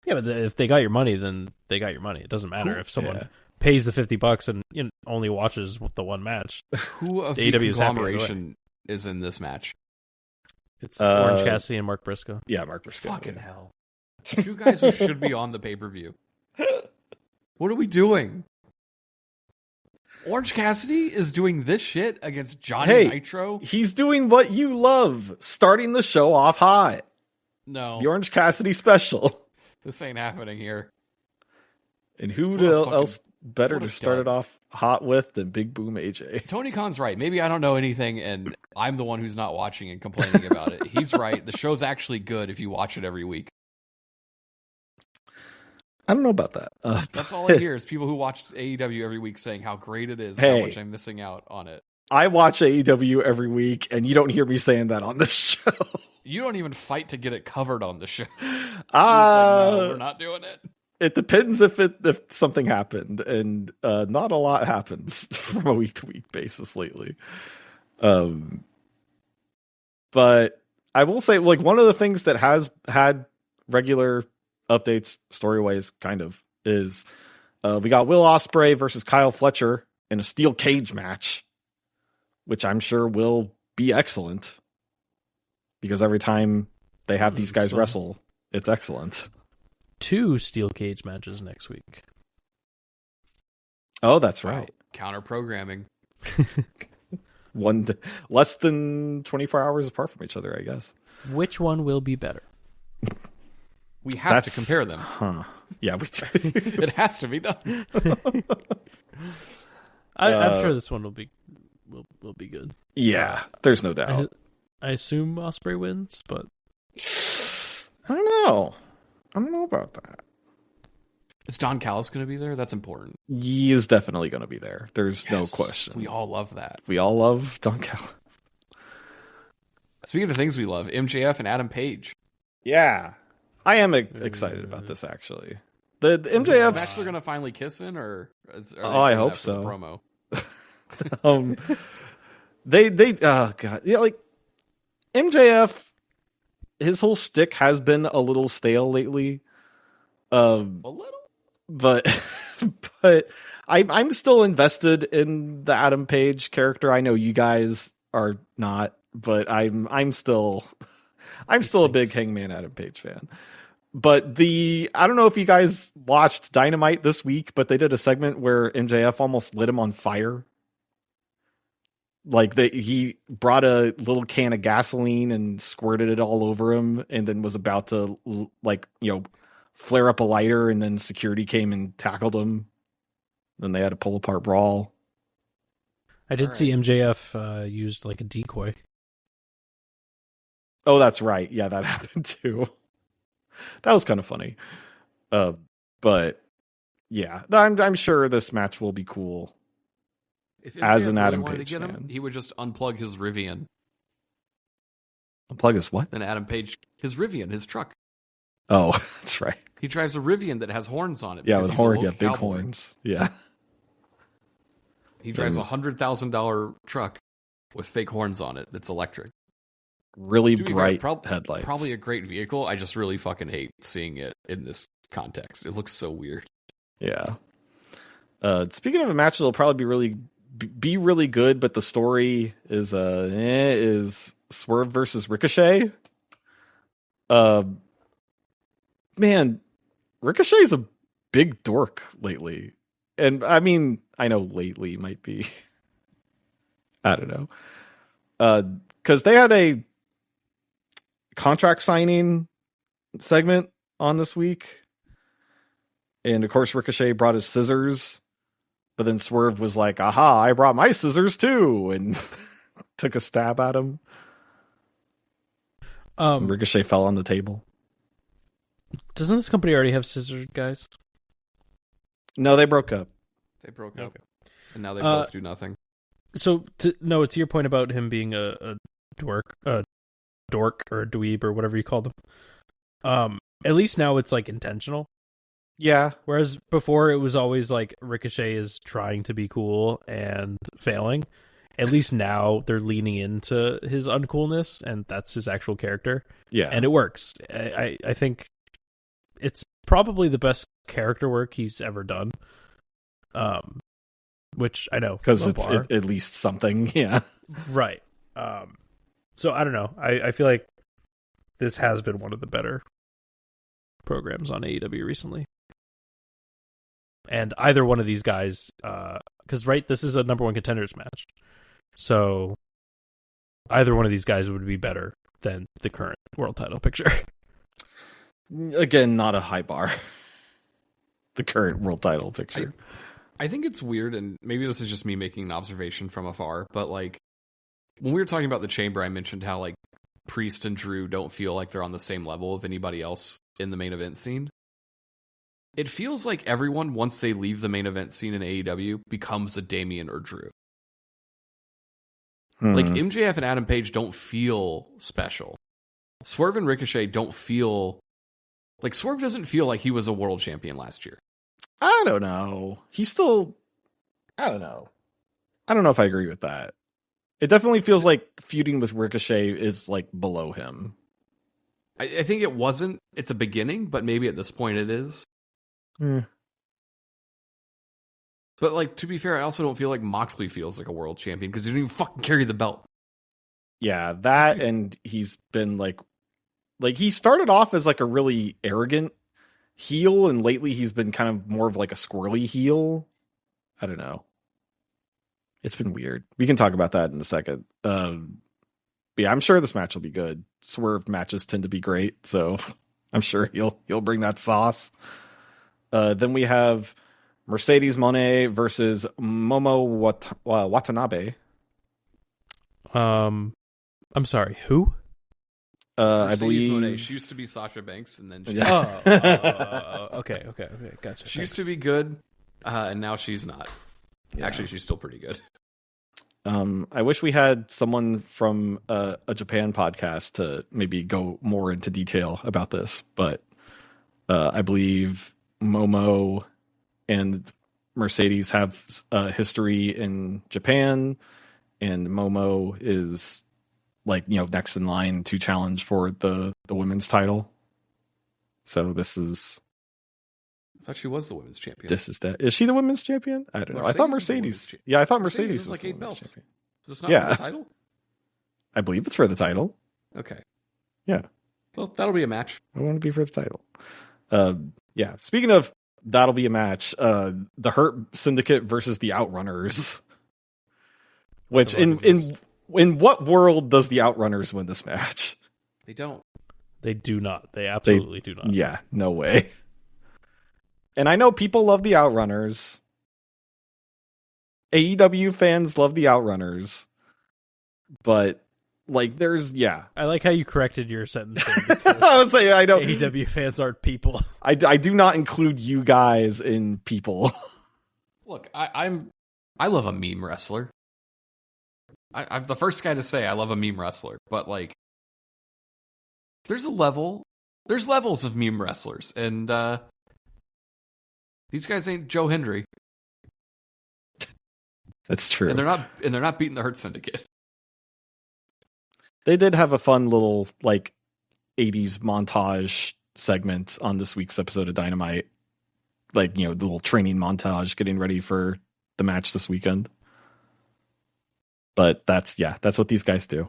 Speaker 5: Yeah, but if they got your money, then they got your money. It doesn't matter if someone pays the $50 and only watches the one match.
Speaker 3: Who of the conglomeration is in this match?
Speaker 5: It's Orange Cassidy and Mark Briscoe.
Speaker 4: Yeah, Mark Briscoe.
Speaker 3: Fucking hell. Two guys who should be on the pay-per-view. What are we doing? Orange Cassidy is doing this shit against Johnny Nitro?
Speaker 4: He's doing what you love, starting the show off hot.
Speaker 3: No.
Speaker 4: The Orange Cassidy special.
Speaker 3: This ain't happening here.
Speaker 4: And who else better to start it off hot with than Big Boom AJ?
Speaker 3: Tony Khan's right. Maybe I don't know anything, and I'm the one who's not watching and complaining about it. He's right. The show's actually good if you watch it every week.
Speaker 4: I don't know about that.
Speaker 3: That's all I hear is people who watch AEW every week saying how great it is and how much I'm missing out on it.
Speaker 4: I watch AEW every week, and you don't hear me saying that on this show.
Speaker 3: You don't even fight to get it covered on the show.
Speaker 4: No,
Speaker 3: we're not doing it.
Speaker 4: It depends if something happened, and not a lot happens from a week to week basis lately. But I will say, like, one of the things that has had regular updates story wise kind of is we got Will Ospreay versus Kyle Fletcher in a steel cage match, which I'm sure will be excellent because every time they have these guys wrestle, it's excellent.
Speaker 5: 2 steel cage matches next week.
Speaker 4: Oh, that's right.
Speaker 3: Counter programming.
Speaker 4: Less than 24 hours apart from each other, I guess.
Speaker 5: Which one will be better?
Speaker 3: We have to compare them.
Speaker 4: Huh. Yeah, we do.
Speaker 3: It has to be done.
Speaker 5: I'm sure this one will be good.
Speaker 4: Yeah, there's no doubt.
Speaker 5: I assume Ospreay wins, but
Speaker 4: I don't know. I don't know about that.
Speaker 3: Is Don Callis going to be there? That's important.
Speaker 4: He is definitely going to be there. There's no question.
Speaker 3: We all love that.
Speaker 4: We all love Don Callis.
Speaker 3: Speaking of things we love, MJF and Adam Page.
Speaker 4: Yeah. I am excited about this, actually. The MJF...
Speaker 3: Is this the match they're going to finally kiss in, or
Speaker 4: I hope so.
Speaker 3: The promo?
Speaker 4: Oh, God. Yeah, like, MJF, his whole shtick has been a little stale lately. A little? But I'm still invested in the Adam Page character. I know you guys are not, but I'm still a big Hangman Adam Page fan. But I don't know if you guys watched Dynamite this week, but they did a segment where MJF almost lit him on fire. Like he brought a little can of gasoline and squirted it all over him, and then was about to flare up a lighter, and then security came and tackled him. Then they had a pull apart brawl.
Speaker 5: I did see MJF used like a decoy.
Speaker 4: Oh, that's right. Yeah, that happened too. That was kind of funny. But yeah, I'm sure this match will be cool.
Speaker 3: If
Speaker 4: as an
Speaker 3: really
Speaker 4: Adam
Speaker 3: Page
Speaker 4: Page
Speaker 3: fan,
Speaker 4: fan,
Speaker 3: he would just unplug his Rivian.
Speaker 4: Unplug his what?
Speaker 3: Then Adam Page, his Rivian, his truck.
Speaker 4: Oh, that's right.
Speaker 3: He drives a Rivian that has horns on it.
Speaker 4: Yeah, with horns. Yeah, big
Speaker 3: cowboy.
Speaker 4: horns. Yeah.
Speaker 3: He drives $100,000 truck with fake horns on it. That's electric.
Speaker 4: Really bright headlights.
Speaker 3: Probably a great vehicle. I just really fucking hate seeing it in this context. It looks so weird.
Speaker 4: Yeah. Speaking of a match that'll probably be really good, but the story is Swerve versus Ricochet. Man, Ricochet's a big dork lately. And I mean, I know lately might be, I don't know. Because they had a contract signing segment on this week. And of course, Ricochet brought his scissors. But then Swerve was like, aha, I brought my scissors too. And took a stab at him. Ricochet fell on the table.
Speaker 5: Doesn't this company already have scissors guys?
Speaker 4: No, they broke up.
Speaker 3: Okay. And now they both do nothing.
Speaker 5: So, to your point about him being a dork or a dweeb or whatever you call them. At least now it's like intentional.
Speaker 4: Yeah.
Speaker 5: Whereas before it was always like Ricochet is trying to be cool and failing. At least now they're leaning into his uncoolness, and that's his actual character.
Speaker 4: Yeah.
Speaker 5: And it works. I think it's probably the best character work he's ever done. Which I know.
Speaker 4: Because it's at least something, yeah.
Speaker 5: Right. So I don't know. I feel like this has been one of the better programs on AEW recently. And either one of these guys, because this is a number one contenders match. So either one of these guys would be better than the current world title picture.
Speaker 4: Again, not a high bar. The current world title picture.
Speaker 3: I think it's weird, and maybe this is just me making an observation from afar, but like when we were talking about the Chamber, I mentioned how like Priest and Drew don't feel like they're on the same level of anybody else in the main event scene. It feels like everyone, once they leave the main event scene in AEW, becomes a Damian or Drew. Like MJF and Adam Page don't feel special. Swerve and Ricochet don't feel like Swerve doesn't feel like he was a world champion last year.
Speaker 4: I don't know. He's still. I don't know. I don't know if I agree with that. It definitely feels like feuding with Ricochet is like below him.
Speaker 3: I think it wasn't at the beginning, but maybe at this point it is. But like, to be fair, I also don't feel like Moxley feels like a world champion because he didn't even fucking carry the belt.
Speaker 4: Yeah, that, and he's been like he started off as like a really arrogant heel, and lately he's been kind of more of like a squirrely heel. I don't know. It's been weird. We can talk about that in a second. But yeah, I'm sure this match will be good. Swerve matches tend to be great, so I'm sure he'll bring that sauce. Then we have Mercedes Moné versus Momo Watanabe.
Speaker 5: I'm sorry, who?
Speaker 3: Mercedes
Speaker 4: I believe
Speaker 3: Moné. She used to be Sasha Banks, and then she
Speaker 5: Okay, gotcha.
Speaker 3: She used to be good, and now she's not. Yeah. Actually, she's still pretty good.
Speaker 4: I wish we had someone from a Japan podcast to maybe go more into detail about this, but I believe Momo and Mercedes have history in Japan, and Momo is like, next in line to challenge for the women's title. So this is.
Speaker 3: I thought she was the women's champion.
Speaker 4: This is that. Is she the women's champion? I don't know. I thought Mercedes. Yeah, I thought Mercedes was
Speaker 3: like
Speaker 4: the
Speaker 3: 8
Speaker 4: women's
Speaker 3: belts.
Speaker 4: champion.
Speaker 3: Is this not for the title?
Speaker 4: I believe it's for the title.
Speaker 3: Okay.
Speaker 4: Yeah.
Speaker 3: Well, that'll be a match.
Speaker 4: I want to be for the title. Yeah. Speaking of that'll be a match, the Hurt Syndicate versus the Outrunners. Which in what world does the Outrunners win this match?
Speaker 3: They don't.
Speaker 5: They do not. They absolutely do not.
Speaker 4: Yeah, no way. And I know people love the Outrunners. AEW fans love the Outrunners. But, like,
Speaker 5: I like how you corrected your sentence.
Speaker 4: I was saying, I don't.
Speaker 5: AEW fans aren't people.
Speaker 4: I do not include you guys in people.
Speaker 3: Look, I love a meme wrestler. I'm the first guy to say I love a meme wrestler, but like, there's levels of meme wrestlers, and these guys ain't Joe Hendry.
Speaker 4: That's true.
Speaker 3: And they're not beating the Hurt Syndicate.
Speaker 4: They did have a fun little like 80s montage segment on this week's episode of Dynamite. Like, the little training montage getting ready for the match this weekend. But that's what these guys do.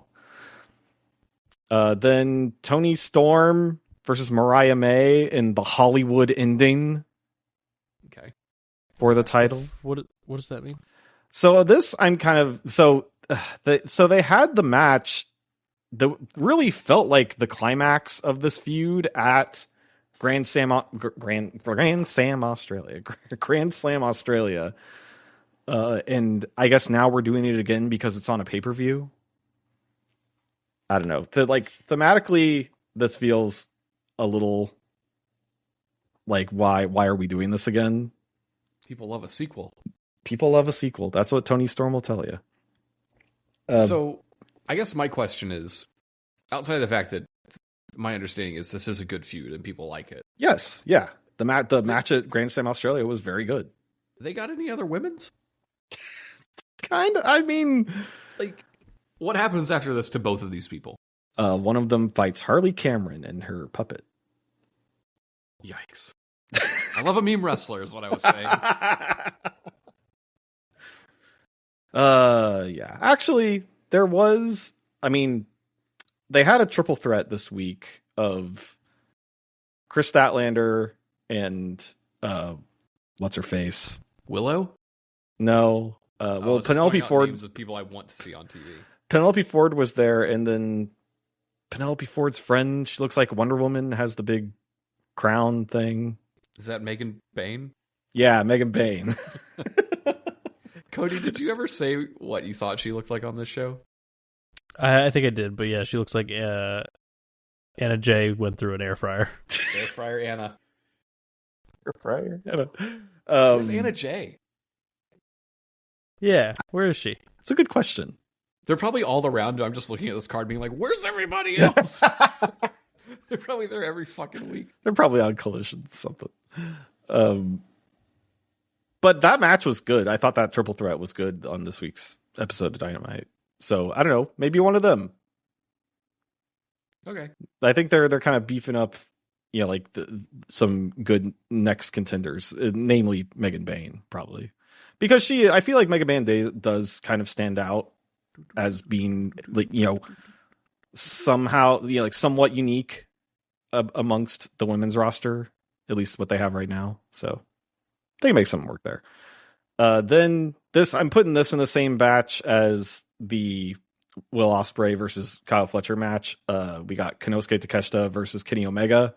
Speaker 4: Then Toni Storm versus Mariah May in the Hollywood ending.
Speaker 3: Okay.
Speaker 5: For the title. What does that mean?
Speaker 4: So this I'm kind of so they had the match that really felt like the climax of this feud at Grand Slam Australia. And I guess now we're doing it again because it's on a pay-per-view. I don't know. Thematically, this feels a little like why are we doing this again?
Speaker 3: People love a sequel.
Speaker 4: That's what Toni Storm will tell you.
Speaker 3: So I guess my question is, outside of the fact that my understanding is this is a good feud and people like it.
Speaker 4: Yes, yeah. The match at Grand Slam Australia was very good.
Speaker 3: They got any other women's?
Speaker 4: Kind of. I mean,
Speaker 3: like, what happens after this to both of these people?
Speaker 4: One of them fights Harley Cameron and her puppet.
Speaker 3: Yikes. I love a meme wrestler is what I was saying.
Speaker 4: Yeah. Actually, there was, I mean, they had a triple threat this week of Chris Statlander and what's her face?
Speaker 3: Willow?
Speaker 4: No. Well, Penelope Ford.
Speaker 3: Names of people I want to see on TV.
Speaker 4: Penelope Ford was there, and then Penelope Ford's friend, she looks like Wonder Woman, has the big crown thing.
Speaker 3: Is that Megan Bain?
Speaker 4: Yeah, Megan Bain.
Speaker 3: Cody, did you ever say what you thought she looked like on this show?
Speaker 5: I think I did, but yeah, she looks like Anna Jay went through an air fryer.
Speaker 3: Air fryer Anna.
Speaker 4: Air fryer Anna.
Speaker 3: Where's Anna Jay?
Speaker 5: Yeah, where is she?
Speaker 4: It's a good question.
Speaker 3: They're probably all around. I'm just looking at this card being like, where's everybody else? They're probably there every fucking week.
Speaker 4: They're probably on Collision something. But that match was good. I thought that triple threat was good on this week's episode of Dynamite. So I don't know, maybe one of them.
Speaker 3: Okay.
Speaker 4: I think they're kind of beefing up, like some good next contenders, namely Megan Bain, probably, because I feel like Megan Bain does kind of stand out as being like somehow like somewhat unique amongst the women's roster, at least what they have right now. So they can make something work there. Then I'm putting this in the same batch as the Will Ospreay versus Kyle Fletcher match. We got Konosuke Takeshita versus Kenny Omega.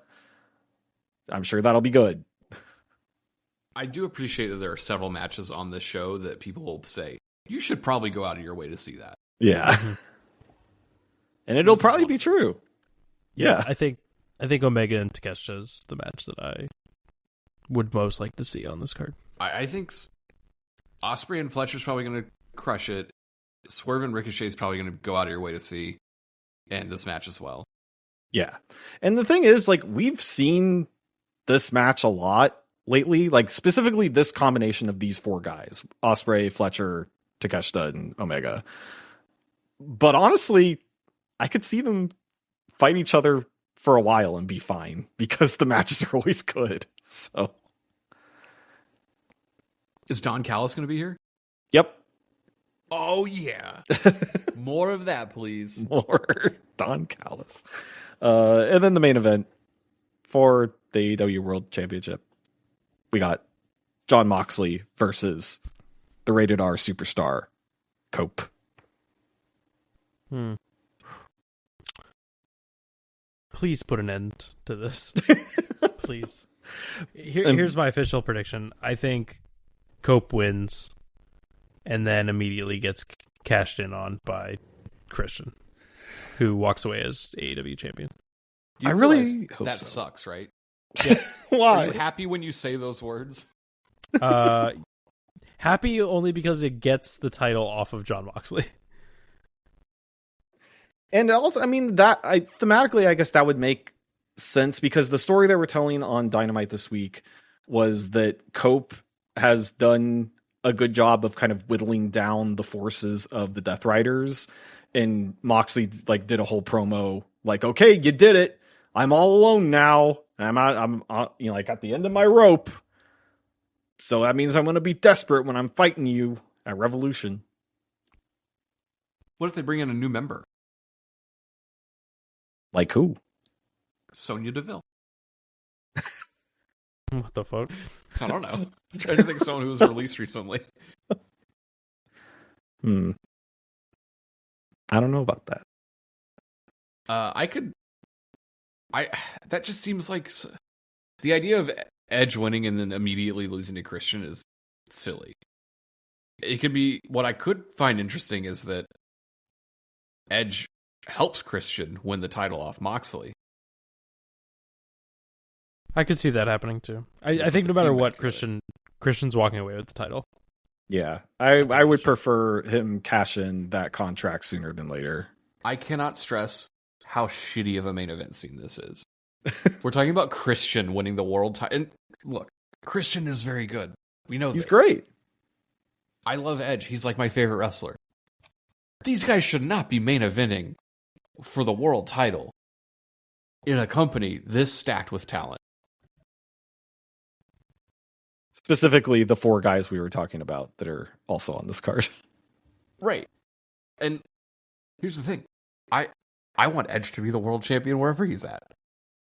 Speaker 4: I'm sure that'll be good.
Speaker 3: I do appreciate that there are several matches on this show that people will say, you should probably go out of your way to see that.
Speaker 4: Yeah. And it'll probably be true. Yeah.
Speaker 5: I think Omega and Takeshita is the match that I would most like to see on this card.
Speaker 3: I think Ospreay and Fletcher's probably going to crush it. Swerve and Ricochet is probably going to go out of your way to see, and this match as well.
Speaker 4: Yeah. And the thing is, like, we've seen this match a lot lately, like specifically this combination of these four guys, Ospreay, Fletcher, Takeshita, and Omega. But honestly, I could see them fight each other for a while and be fine because the matches are always good. So,
Speaker 3: is Don Callis going to be here?
Speaker 4: Yep.
Speaker 3: Oh yeah. More of that, please.
Speaker 4: More Don Callis. And then the main event for the AEW World Championship, we got Jon Moxley versus the Rated R superstar Cope.
Speaker 5: Please put an end to this. Please. Here's my official prediction. I think Cope wins and then immediately gets cashed in on by Christian, who walks away as AEW champion.
Speaker 4: I really hope
Speaker 3: that
Speaker 4: so.
Speaker 3: sucks, right?
Speaker 5: Yes.
Speaker 4: Why?
Speaker 3: Are you happy when you say those words?
Speaker 5: Happy only because it gets the title off of Jon Moxley.
Speaker 4: And also, I mean, thematically, I guess that would make sense because the story they were telling on Dynamite this week was that Cope has done a good job of kind of whittling down the forces of the Death Riders, and Moxley like did a whole promo like, okay, you did it. I'm all alone now. And I'm like at the end of my rope. So that means I'm going to be desperate when I'm fighting you at Revolution.
Speaker 3: What if they bring in a new member?
Speaker 4: Like who?
Speaker 3: Sonya Deville.
Speaker 5: What the fuck?
Speaker 3: I don't know. I'm trying to think of someone who was released recently.
Speaker 4: I don't know about that.
Speaker 3: That just seems like the idea of Edge winning and then immediately losing to Christian is silly. It could be, what I could find interesting is that Edge helps Christian win the title off Moxley.
Speaker 5: I could see that happening too. I think no matter what, Christian's walking away with the title.
Speaker 4: Yeah, I would prefer him cash in that contract sooner than later.
Speaker 3: I cannot stress how shitty of a main event scene this is. We're talking about Christian winning the world title. And look, Christian is very good. We know
Speaker 4: He's
Speaker 3: this.
Speaker 4: great.
Speaker 3: I love Edge. He's like my favorite wrestler. These guys should not be main eventing for the world title in a company this stacked with talent.
Speaker 4: Specifically, the 4 guys we were talking about that are also on this card.
Speaker 3: Right. And here's the thing. I want Edge to be the world champion wherever he's at.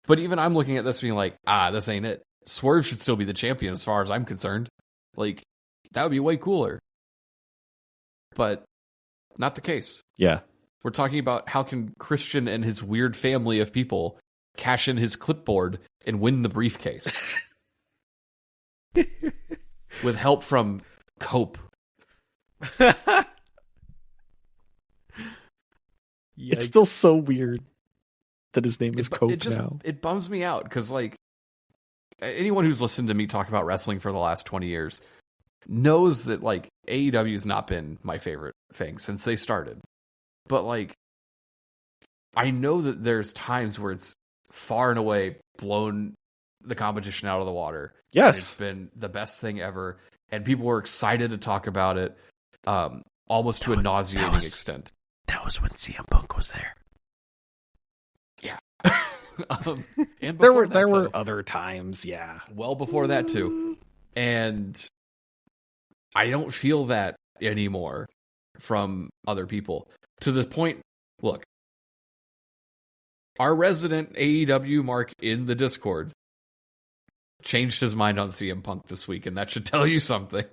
Speaker 3: But even I'm looking at this being like, this ain't it. Swerve should still be the champion as far as I'm concerned. Like, that would be way cooler. But not the case.
Speaker 4: Yeah.
Speaker 3: We're talking about how can Christian and his weird family of people cash in his clipboard and win the briefcase. With help from Cope.
Speaker 4: It's still so weird that his name is Cope now.
Speaker 3: It bums me out because, like, anyone who's listened to me talk about wrestling for the last 20 years knows that, like, AEW has not been my favorite thing since they started. But, like, I know that there's times where it's far and away blown the competition out of the water.
Speaker 4: Yes.
Speaker 3: It's been the best thing ever. And people were excited to talk about it almost to a nauseating extent.
Speaker 5: That was when CM Punk was there.
Speaker 3: Yeah. And
Speaker 4: there were other times, yeah.
Speaker 3: Well before that, too. And I don't feel that anymore from other people. To the point, look, our resident AEW Mark in the Discord changed his mind on CM Punk this week, and that should tell you something.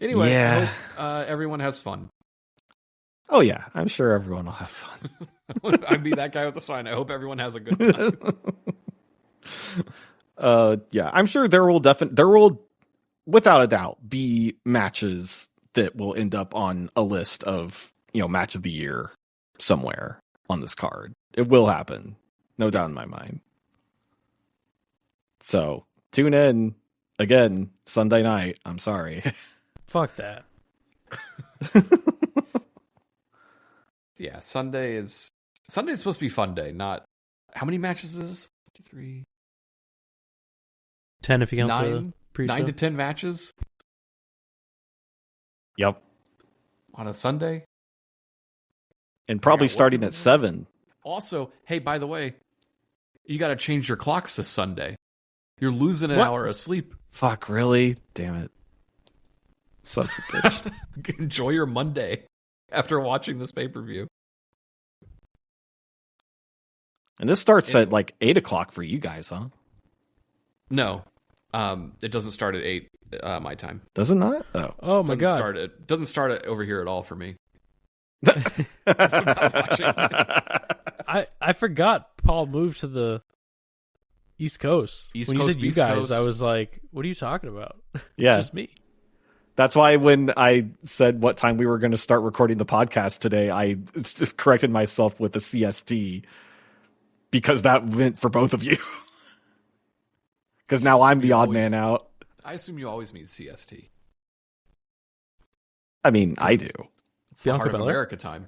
Speaker 3: Anyway,
Speaker 4: yeah.
Speaker 3: I hope everyone has fun.
Speaker 4: Oh, yeah. I'm sure everyone will have fun.
Speaker 3: I'd be that guy with the sign. I hope everyone has a good time.
Speaker 4: Yeah, I'm sure there will, without a doubt, be matches that will end up on a list of, match of the year somewhere on this card. It will happen. No doubt in my mind. So, tune in again Sunday night. I'm sorry.
Speaker 5: Fuck that.
Speaker 3: Yeah, Sunday is supposed to be fun day, not... How many matches is this? 3,
Speaker 5: 10 if you count the pre-show.
Speaker 3: 9 to 10 matches?
Speaker 4: Yep.
Speaker 3: On a Sunday?
Speaker 4: And probably starting at 7.
Speaker 3: Also, hey, by the way, you got to change your clocks this Sunday. You're losing an hour of sleep.
Speaker 4: Fuck, really? Damn it. Son of a bitch.
Speaker 3: Enjoy your Monday after watching this pay-per-view.
Speaker 4: And this starts at like 8 o'clock for you guys, huh?
Speaker 3: No. It doesn't start at 8 my time.
Speaker 4: Does it not?
Speaker 5: Oh my God.
Speaker 3: It doesn't start it over here at all for me.
Speaker 5: I forgot Paul moved to the East Coast. When you said you guys, I was like, what are you talking about?
Speaker 4: Yeah.
Speaker 5: It's just me.
Speaker 4: That's why when I said what time we were going to start recording the podcast today, I corrected myself with the CST because that went for both of you. Because now I'm the odd man out.
Speaker 3: I assume you always mean CST.
Speaker 4: I mean, I do.
Speaker 3: It's the heart of America time.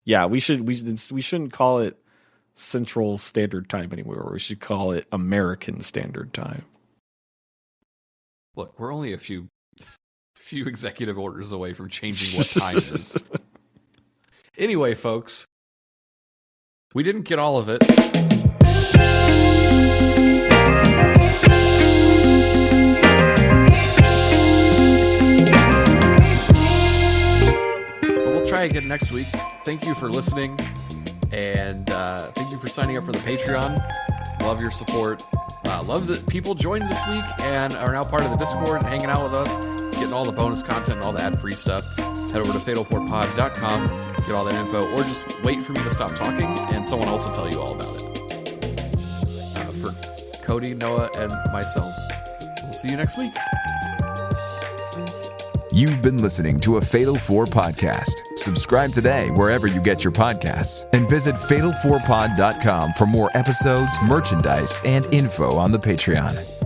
Speaker 4: Yeah, we shouldn't call it Central Standard Time anymore. We should call it American Standard Time.
Speaker 3: Look, we're only a few executive orders away from changing what time it is. Anyway, folks, we didn't get all of it. But we'll try again next week. Thank you for listening, and thank you for signing up for the Patreon. Love your support. Love that people joined this week and are now part of the Discord and hanging out with us, getting all the bonus content and all the ad-free stuff. Head over to fatal4pod.com, get all that info, or just wait for me to stop talking and someone else will tell you all about it. For Cody, Noah, and myself, we'll see you next week.
Speaker 1: You've been listening to a Fatal 4 podcast. Subscribe today wherever you get your podcasts and visit fatal4pod.com for more episodes, merchandise, and info on the Patreon.